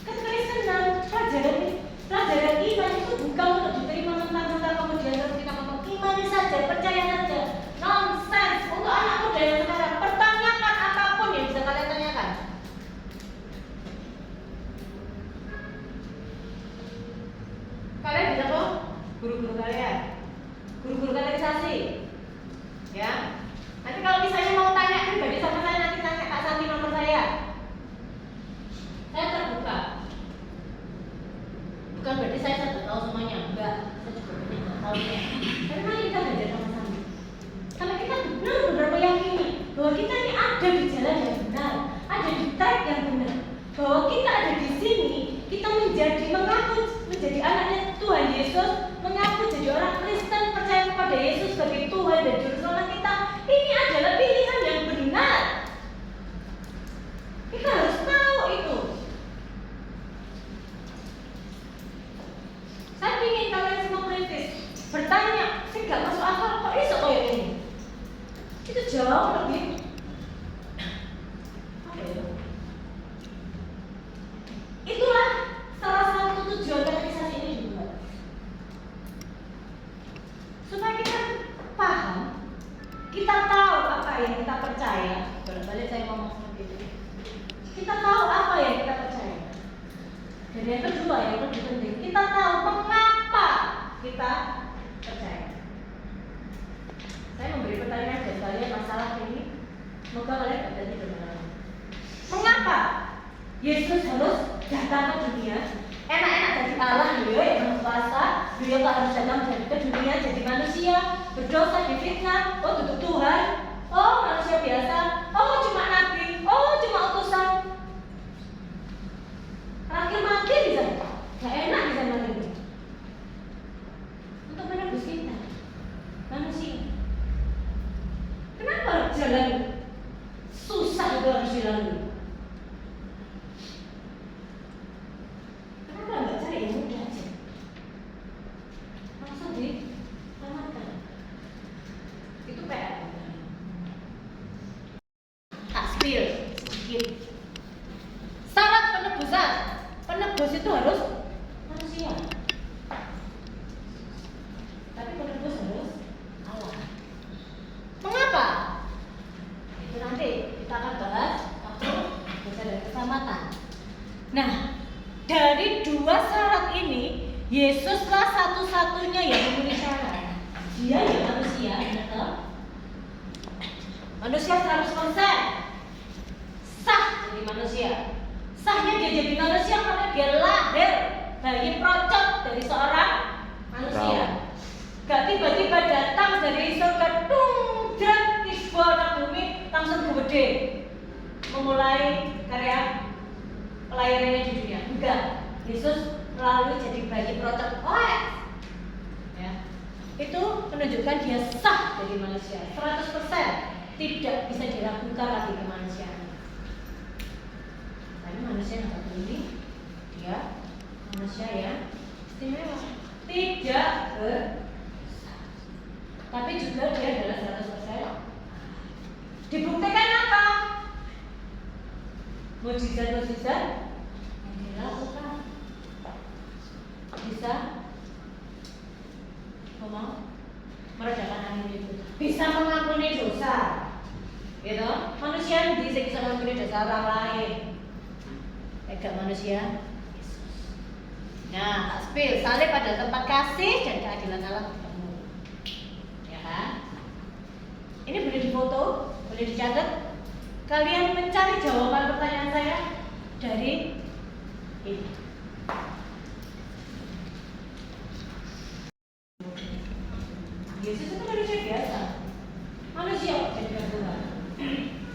Kekristenan, pelajaran iman itu bukan untuk diterima mentah-mentah kemudian terus kita ngomong imani saja, percaya saja. Nonsense. Untuk anak muda yang sekarang, pertanyakan apapun yang bisa kalian tanyakan. Kalian bisa kok, guru-guru kalian, guru-guru kategorisasi. Ya, nanti kalau misalnya mau tanya pribadi sama saya, nanti tanya Kak Santi nomor saya terbuka. Bukan berarti saya sudah tahu semuanya, enggak, saya juga banyak nggak tahunya. Tapi mari kita belajar sama-sama. Kalau kita benar-benar meyakini bahwa kita ini ada di jalan yang benar, ada di track yang benar, bahwa kita ada di sini, kita mengaku menjadi anaknya Tuhan Yesus, mengaku jadi orang Kristen, percaya kepada Yesus sebagai Tuhan dan Juru Selamat kita, ini adalah pilihan yang benar. Kita harus tahu itu. Saya ingin kalian semua kritis bertanya, sih gak masuk akal kok iso kayak ini. Itu jauh lebih apa ya? Itulah salah satu tujuan katekisasi ini dibuat, supaya kita paham, kita tahu apa yang kita percaya. Boleh-boleh saya ngomong seperti itu. Kita tahu apa yang kita percaya. Dan yang kedua yang lebih penting, kita tahu mengapa kita percaya. Saya memberi pertanyaan buat kalian masalah ini, semoga kalian dapat jawaban. Mengapa Yesus harus datang ke dunia? Enak-enak jadi Allah, beliau yang Maha Kuasa, beliau tak harus datang ke dunia jadi manusia, berdosa, difitnah, oh tutup Tuhan, oh manusia biasa, oh cuma nabi, oh cuma utusan. Terakhir mati di sana, gak enak di zaman ini. Untuk menebus kita, manusia. Kenapa jalan susah itu harus dilalui? Kenapa nggak cari yang mudah aja? Langsung diselamatkan. Itu PR. Tak spill sedikit. Syarat penebusan, penebus itu harus manusia. Tapi penebus harus Allah. Mengapa? Itu nanti kita akan bahas waktu dosa dan keselamatan. Nah, dari dua syarat ini, Yesuslah satu-satunya yang memenuhi syarat. Dia yang manusia, betul? Manusia 100% sah jadi manusia. Sahnya dia jadi manusia karena dia lahir dari procot dari seorang manusia. Gak tiba-tiba datang dari surga, dan tiba ke bumi langsung gede memulai karya pelayanannya di dunia. Enggak, Yesus melalui jadi bayi procot, ya. itu menunjukkan dia sah dari manusia 100%, tidak bisa diragukan lagi kemanusiaan. Tapi manusia yang satu ini dia manusia yang istimewa, tidak bersalah, tapi juga dia adalah 100%. Dibuktikan apa? Mukjizat-mukjizat yang dilakukan. Bisa ngomong meredakan angin itu, bisa mengampuni dosa, gitu. Manusia bisa mengampuni dosa orang lain, enggak manusia. Nah, tak spill salib pada tempat kasih dan keadilan Allah bertemu, ya kan? Ini boleh difoto, boleh dicatat. Kalian mencari jawaban pertanyaan saya dari ini. Yesus itu manusia biasa, manusia kok jadi Tuhan.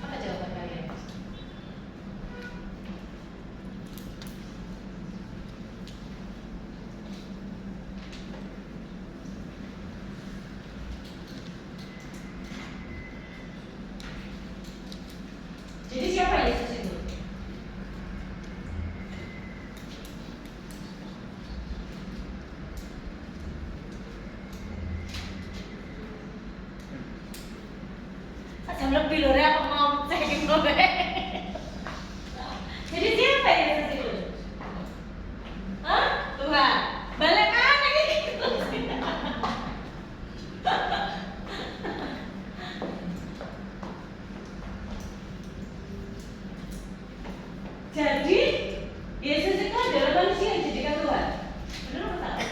Apa jawaban kalian? Jadi siapa Yesus itu? Jam lebih loh, apa mau cek boleh? Jadi siapa Yesus itu? Hah? Tuhan. Balik mana ini? Jadi Yesus itu adalah manusia yang dijadikan Tuhan. Benar atau salah?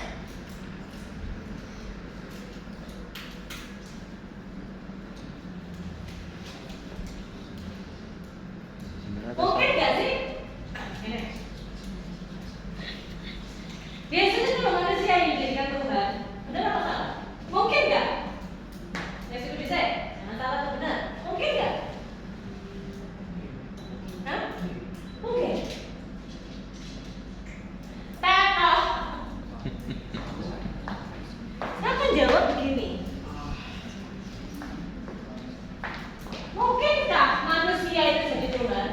Mungkin nggak sih? Ini. Yesus itu manusia yang dijadikan Tuhan. Benar atau salah? Mungkin nggak? Yesus bisa? Jangan salah atau benar? Mungkin nggak? Hah? Mungkin. Tato. Saya akan jawab begini. Mungkinkah manusia itu jadi Tuhan?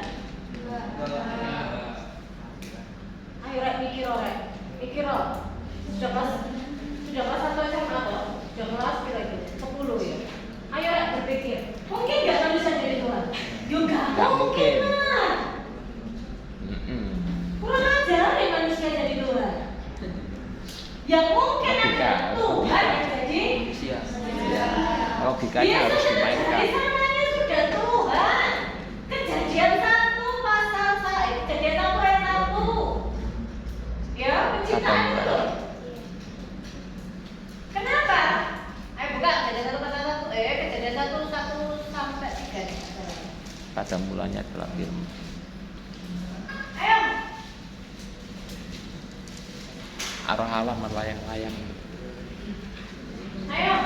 Ayo rek mikir rek. Mikir rek. Sudah kelas 1 SMA toh? Sudah kelas kira itu 10 ya. Ayo rek berpikir. Mungkin nggak manusia jadi Tuhan? Juga
Nggak mungkin.
lah. Kurang ajar nih manusia jadi Tuhan. Yang mungkin
Logika,
ada Tuhan yang jadi
Manusia.
Ya, logikanya harus dimainkan.
Di sananya sudah Tuhan. Kejadian 1 pasal Kejadian 1 ayat 1. Ya, penciptaan itu. Kenapa? Ayo buka Kejadian 1 pasal 1. Kejadian 1 sampai 3.
Pada mulanya adalah firman.
Ayo.
Arah Allah melayang-layang.
Ayo.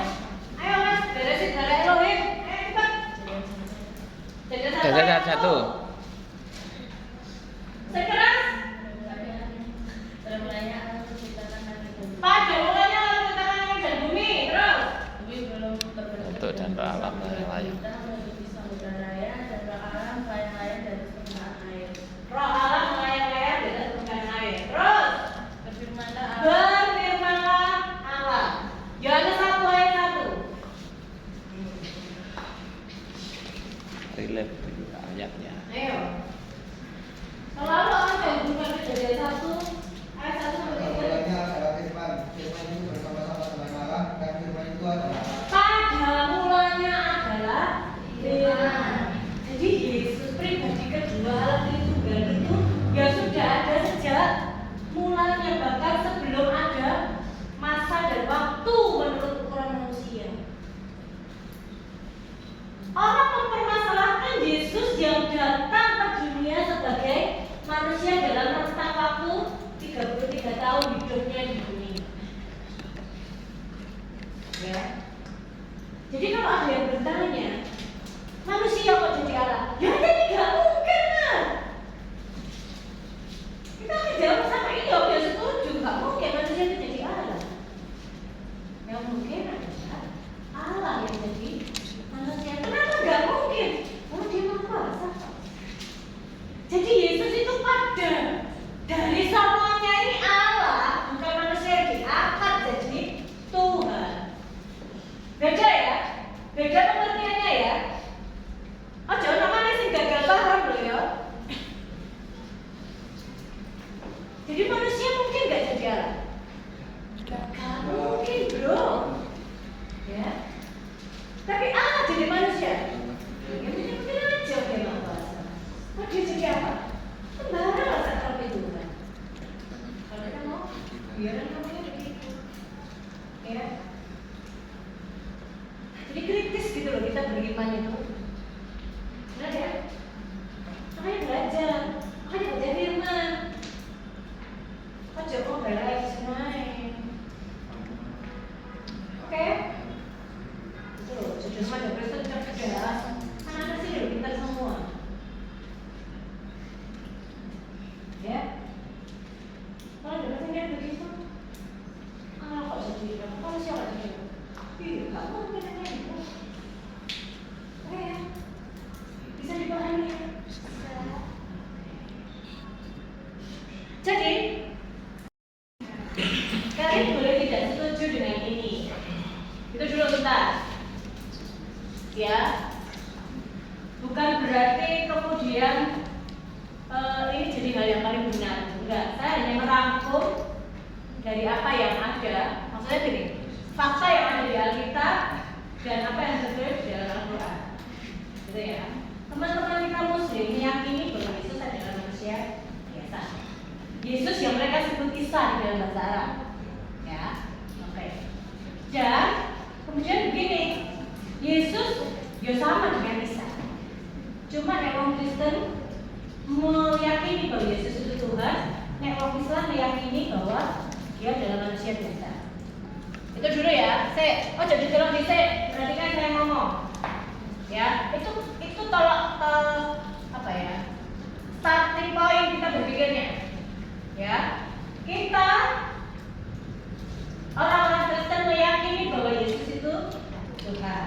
Ayo Mas, beresin darah Elohim. Ayo cepat.
Kejadian 1.
Sekeras. Pada mulanya Allah menciptakan langit dan bumi. Terus.
Untuk dan roh Allah melayang-layang.
Roh Allah melayang-layang di atas permukaan air. Terus. Berfirmanlah Allah. Yohanes 1 ayat 1.
Relate juga ayatnya.
Ayo. Selalu ada hubungan Kejadian 1 ayat 1 sampai 3.
Mulanya adalah firman. Firman itu bersama-sama dengan Allah dan firman itu adalah
Pada mulanya adalah Jadi Yesus itu pada dari semuanya ini Allah, bukan manusia yang diangkat jadi Tuhan. Beda ya, beda pengertiannya ya. Oh jangan namanya sih gagal paham loh ya. Jadi manusia mungkin gak jadi Allah? Gak mungkin bro. Ya. Tapi Allah jadi manusia. Ya mungkin aja memang bahasa. Oh dia jadi apa? Sembara lah saat itu kan. Kalau kita mau, biaran namanya begitu. Ya. Jadi kritis gitu loh kita beriman itu. Benar ya? Makanya belajar, makanya baca firman. Aja kok belajar senang. Oke? Itu loh, jujur sama ada Kristen cerdas. Anak-anak sih udah pintar semua. Ya? Kalau ada Kristen kayak begitu, kok jadi kalau siapa jadi? Iya, kamu mungkin kayak gitu. Oke ya? Bisa dipahami ya? Jadi kalian boleh tidak setuju dengan ini. Itu dulu bentar. Ya. Bukan berarti kemudian ini jadi hal yang paling benar. Enggak, saya hanya merangkum dari apa yang ada. Maksudnya gini, fakta yang ada di Alkitab dan apa yang tertulis di dalam Al-Quran. Gitu ya. Teman-teman kita Muslim meyakini bahwa Yesus adalah manusia biasa. Yesus yang mereka sebut Isa di dalam bahasa Arab. Ya, oke. Dan kemudian begini, Yesus ya sama dengan Isa. Cuma nek wong Kristen meyakini bahwa Yesus itu Tuhan, nek wong Islam meyakini bahwa dia adalah manusia biasa. Itu dulu ya. Oh jadi tolong dicek, perhatikan saya ngomong. Ya, itu tolak apa ya? Starting point kita berpikirnya. Ya, kita orang-orang Kristen meyakini bahwa Yesus itu Tuhan.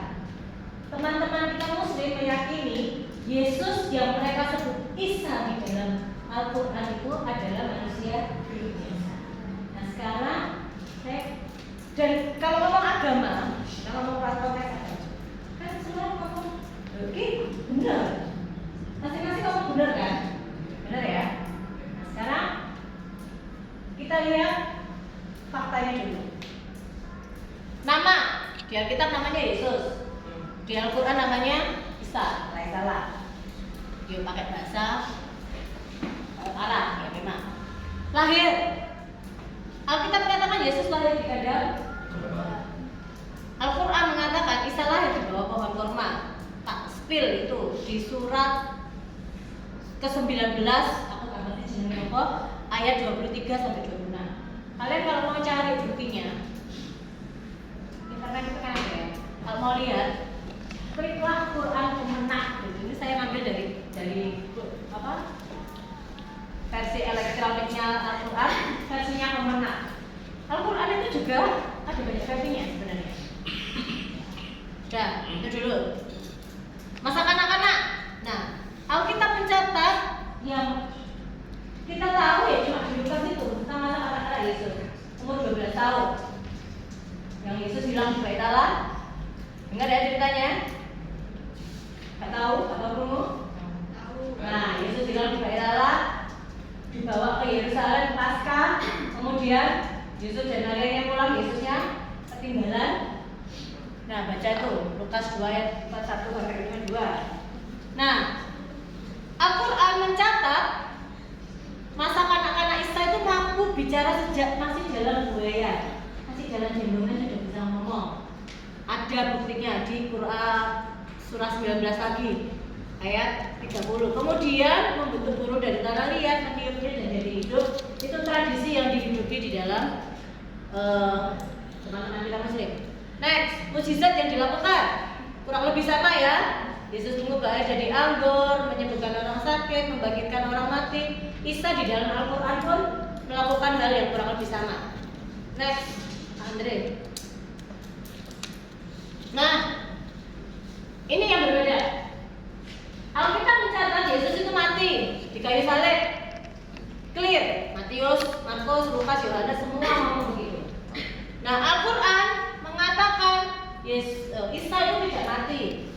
Teman-teman kita Muslim meyakini Yesus yang mereka sebut Isa di dalam Al-Quran itu adalah manusia biasa. Nah sekarang dan kalau ngomong agama, kalau ngomong konteks agama, kan semua ngomong, oke, benar. Masing-masing ngomong benar kan? Benar ya? Nah sekarang kita lihat faktanya dulu. Nama di Alkitab namanya Yesus, di Al-Quran namanya Isa, salah. Dia pakai bahasa Arab ya memang. Lahir, Alkitab mengatakan Yesus lahir di kandang. Al-Quran mengatakan Isa lahir di bawah pohon kurma. Tak spill itu di surat ke-19, aku nggak ngerti jenenge apa, ayat 23 sampai 26. Kalian kalau mau cari buktinya, internet itu kan ada ya. Kalau mau lihat, kliklah Quran Kemenak. Ini saya ngambil dari apa? Versi elektroniknya Al-Quran, versinya Kemenak. Al-Quran itu juga ada banyak versinya sebenarnya. Udah, itu dulu. Masa kanak-kanak. Nah, Alkitab mencatat yang kita tahu ya cuma di Lukas itu tentang masa kanak-kanak Yesus umur 12 tahun. Yang Yesus hilang di Bait Allah. Dengar ya ceritanya? Gak tahu? Tahu. Nah, Yesus hilang di Bait Allah, dibawa ke Yerusalem Paskah, kemudian Yesus dan Marianya pulang, Yesusnya ketinggalan. Nah, baca itu Lukas 2 ayat 41 sampai 52. Nah, Al-Quran mencatat masa kanak-kanak Isa itu mampu bicara sejak masih dalam buaya, masih dalam gendongan sudah bisa ngomong. Ada buktinya di Quran surah 19 lagi ayat 30. Kemudian membentuk burung dari tanah liat, meniupnya dan jadi hidup. Itu tradisi yang dihidupi di dalam teman-teman kita Muslim. Next, mukjizat yang dilakukan kurang lebih sama ya. Yesus mengubah air jadi anggur, menyembuhkan orang sakit, membangkitkan orang mati. Isa di dalam Al-Quran pun melakukan hal yang kurang lebih sama. Next, Andre. Nah, ini yang berbeda. Alkitab mencatat Yesus itu mati di kayu salib. Clear. Matius, Markus, Lukas, Yohanes semua ngomong begitu. Nah, Al-Quran mengatakan Isa itu tidak mati.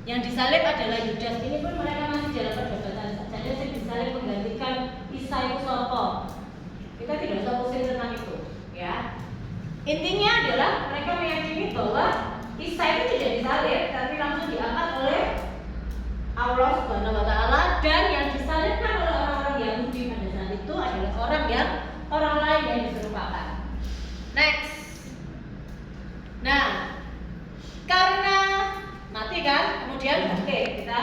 Yang disalib adalah Yudas. Ini pun mereka masih dalam perdebatan. Jadi yang disalib menggantikan Isa itu sopo. Kita tidak usah pusing tentang itu, ya. Intinya adalah mereka meyakini bahwa Isa itu tidak disalib, tapi langsung diangkat oleh Allah Subhanahu wa Ta'ala, dan yang disalibkan oleh orang-orang Yahudi pada saat itu adalah orang lain yang diserupakan. Next. Nah, karena mati kan, kemudian kita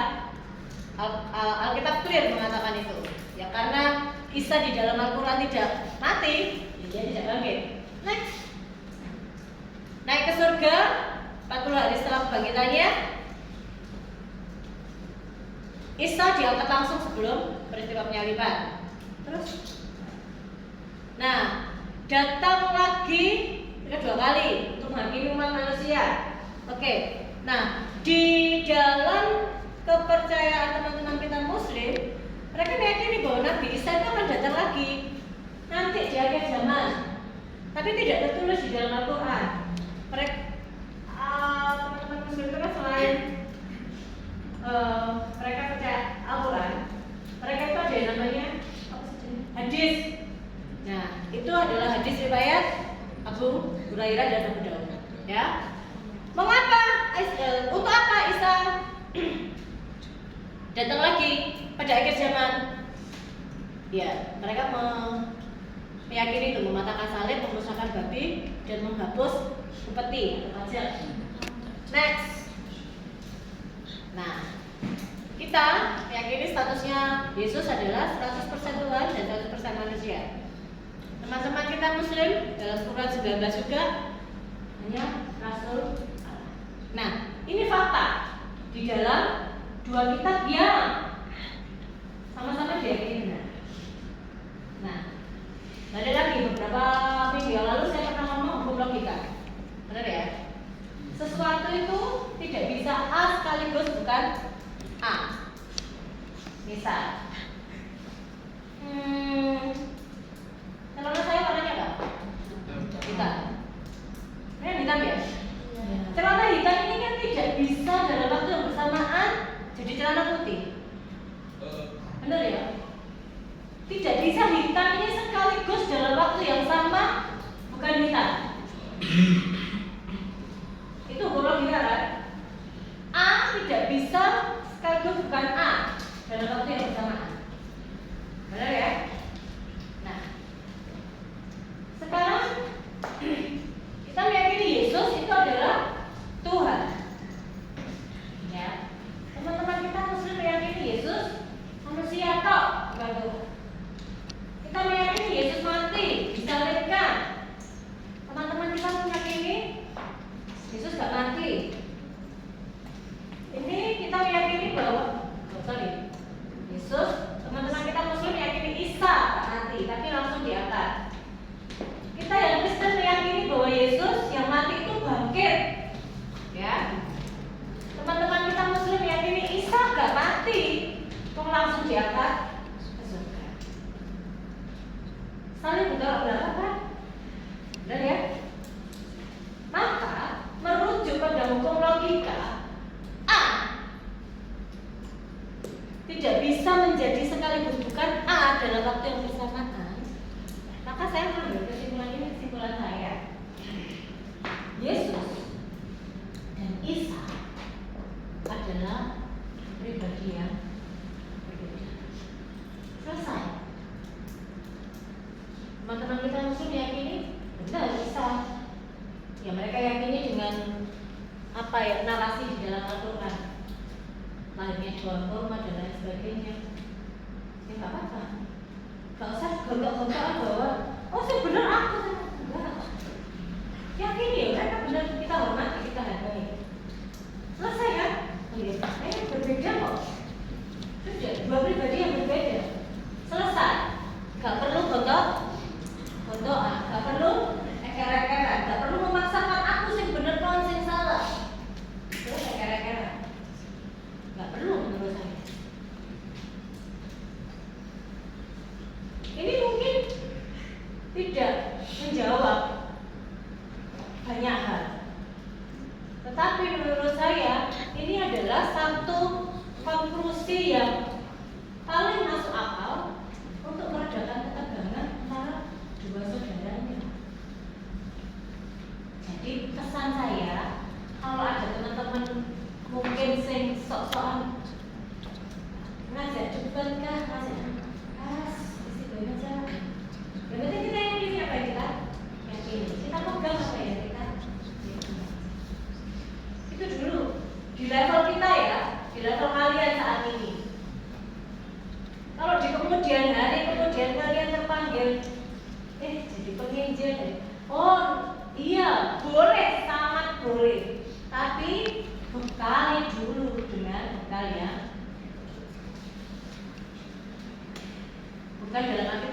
Alkitab clear mengatakan itu. Ya karena Isa di dalam Al-Quran tidak mati, dia tidak bangkit. Next. Naik ke surga 40 hari setelah kebangkitannya. Isa diangkat langsung sebelum peristiwa penyaliban. Terus, nah, datang lagi kedua kali untuk menghakimi umat manusia. Oke. Nah, di dalam kepercayaan teman-teman kita Muslim, mereka meyakini bahwa Nabi Isa itu akan datang lagi nanti di akhir zaman. Tapi tidak tertulis di dalam Al-Quran. Teman-teman Muslim itu kan selain mereka percaya Al-Quran, mereka itu ada yang namanya hadis. Nah, itu adalah hadis riwayat Abu Hurairah dan Abu Dawud. Ya, mengapa? Untuk apa Isa datang lagi pada akhir zaman? Ya, mereka meyakini itu mematahkan salib, memusnahkan babi, dan menghapus upeti atau pajak. Next. Nah, kita meyakini statusnya Yesus adalah 100% Tuhan dan 100% manusia. Teman-teman kita Muslim dalam Quran 19 juga hanya Rasul Allah. Nah, ini fakta di dalam dua kitab yang sama-sama diyakini benar. Nah, ada lagi beberapa minggu yang lalu saya pernah ngomong hukum logika, benar ya? Sesuatu itu tidak bisa A sekaligus bukan A. Misal, celana saya warnanya apa? Hitam. Ini hitam ya? Celana hitam ini kan tidak bisa dalam waktu yang bersamaan jadi celana putih. Benar ya? Tidak bisa hitam ini sekaligus dalam waktu yang sama bukan hitam. Itu hukum logika kan? A tidak bisa sekaligus bukan A dalam waktu yang bersamaan. Benar ya? Nah, sekarang kita meyakini Yesus itu adalah Tuhan. Ya, teman-teman kita Muslim meyakini Yesus manusia kok, bukan Tuhan. Kita meyakini Yesus mati, disalibkan. Teman-teman kita meyakini Yesus gak mati. Ini kita meyakini bahwa Yesus, teman-teman kita Muslim meyakini Isa gak mati, tapi langsung diangkat. Kita yang Kristen meyakini bahwa Yesus yang mati itu bangkit. Ya. Teman-teman kita Muslim meyakini Isa gak mati, kok langsung diangkat ke surga. Saling bertolak belakang kan? Benar ya? Maka merujuk pada hukum logika, A tidak bisa menjadi sekaligus bukan A dalam waktu yang bersamaan. Maka saya mengambil kesimpulan ini, kesimpulan saya. Yesus dan Isa adalah pribadi yang berbeda. Selesai. Teman-teman kita Muslim yakini benar Isa. Ya mereka yakini dengan apa ya, narasi di dalam Al-Quran, lahirnya buah kurma dan lain sebagainya. Ya nggak apa-apa, nggak usah gontok-gontokan bahwa oh sih benar aku enggak. Yakin ya mereka benar, kita hormati, kita hargai. Selesai kan? Berbeda kok. Sudah dua pribadi yang berbeda. Selesai. Nggak perlu gontok-gontokan, nggak perlu eker-ekeran, nggak perlu memaksakan aku sih bener kau sih salah. Terus eker-ekeran, nggak perlu menurut saya. ini mungkin tidak menjawab banyak hal. Tetapi menurut saya ini adalah satu konklusi yang paling masuk akal untuk meredakan ketegangan antara dua saudaranya. Jadi pesan saya, kalau ada teman-teman mungkin sing sok-sokan ngajak cepet kah, ngajak isi banyak aja. Yang penting kita yakini apa yang kita yakini, kita pegang apa yang kita yakini. Itu dulu di level kita ya, di level kalian saat ini. Kalau di kemudian hari, kemudian kalian terpanggil jadi penginjil, oh iya boleh, sangat boleh, tapi bekali dulu dengan bekal yang bukan dalam arti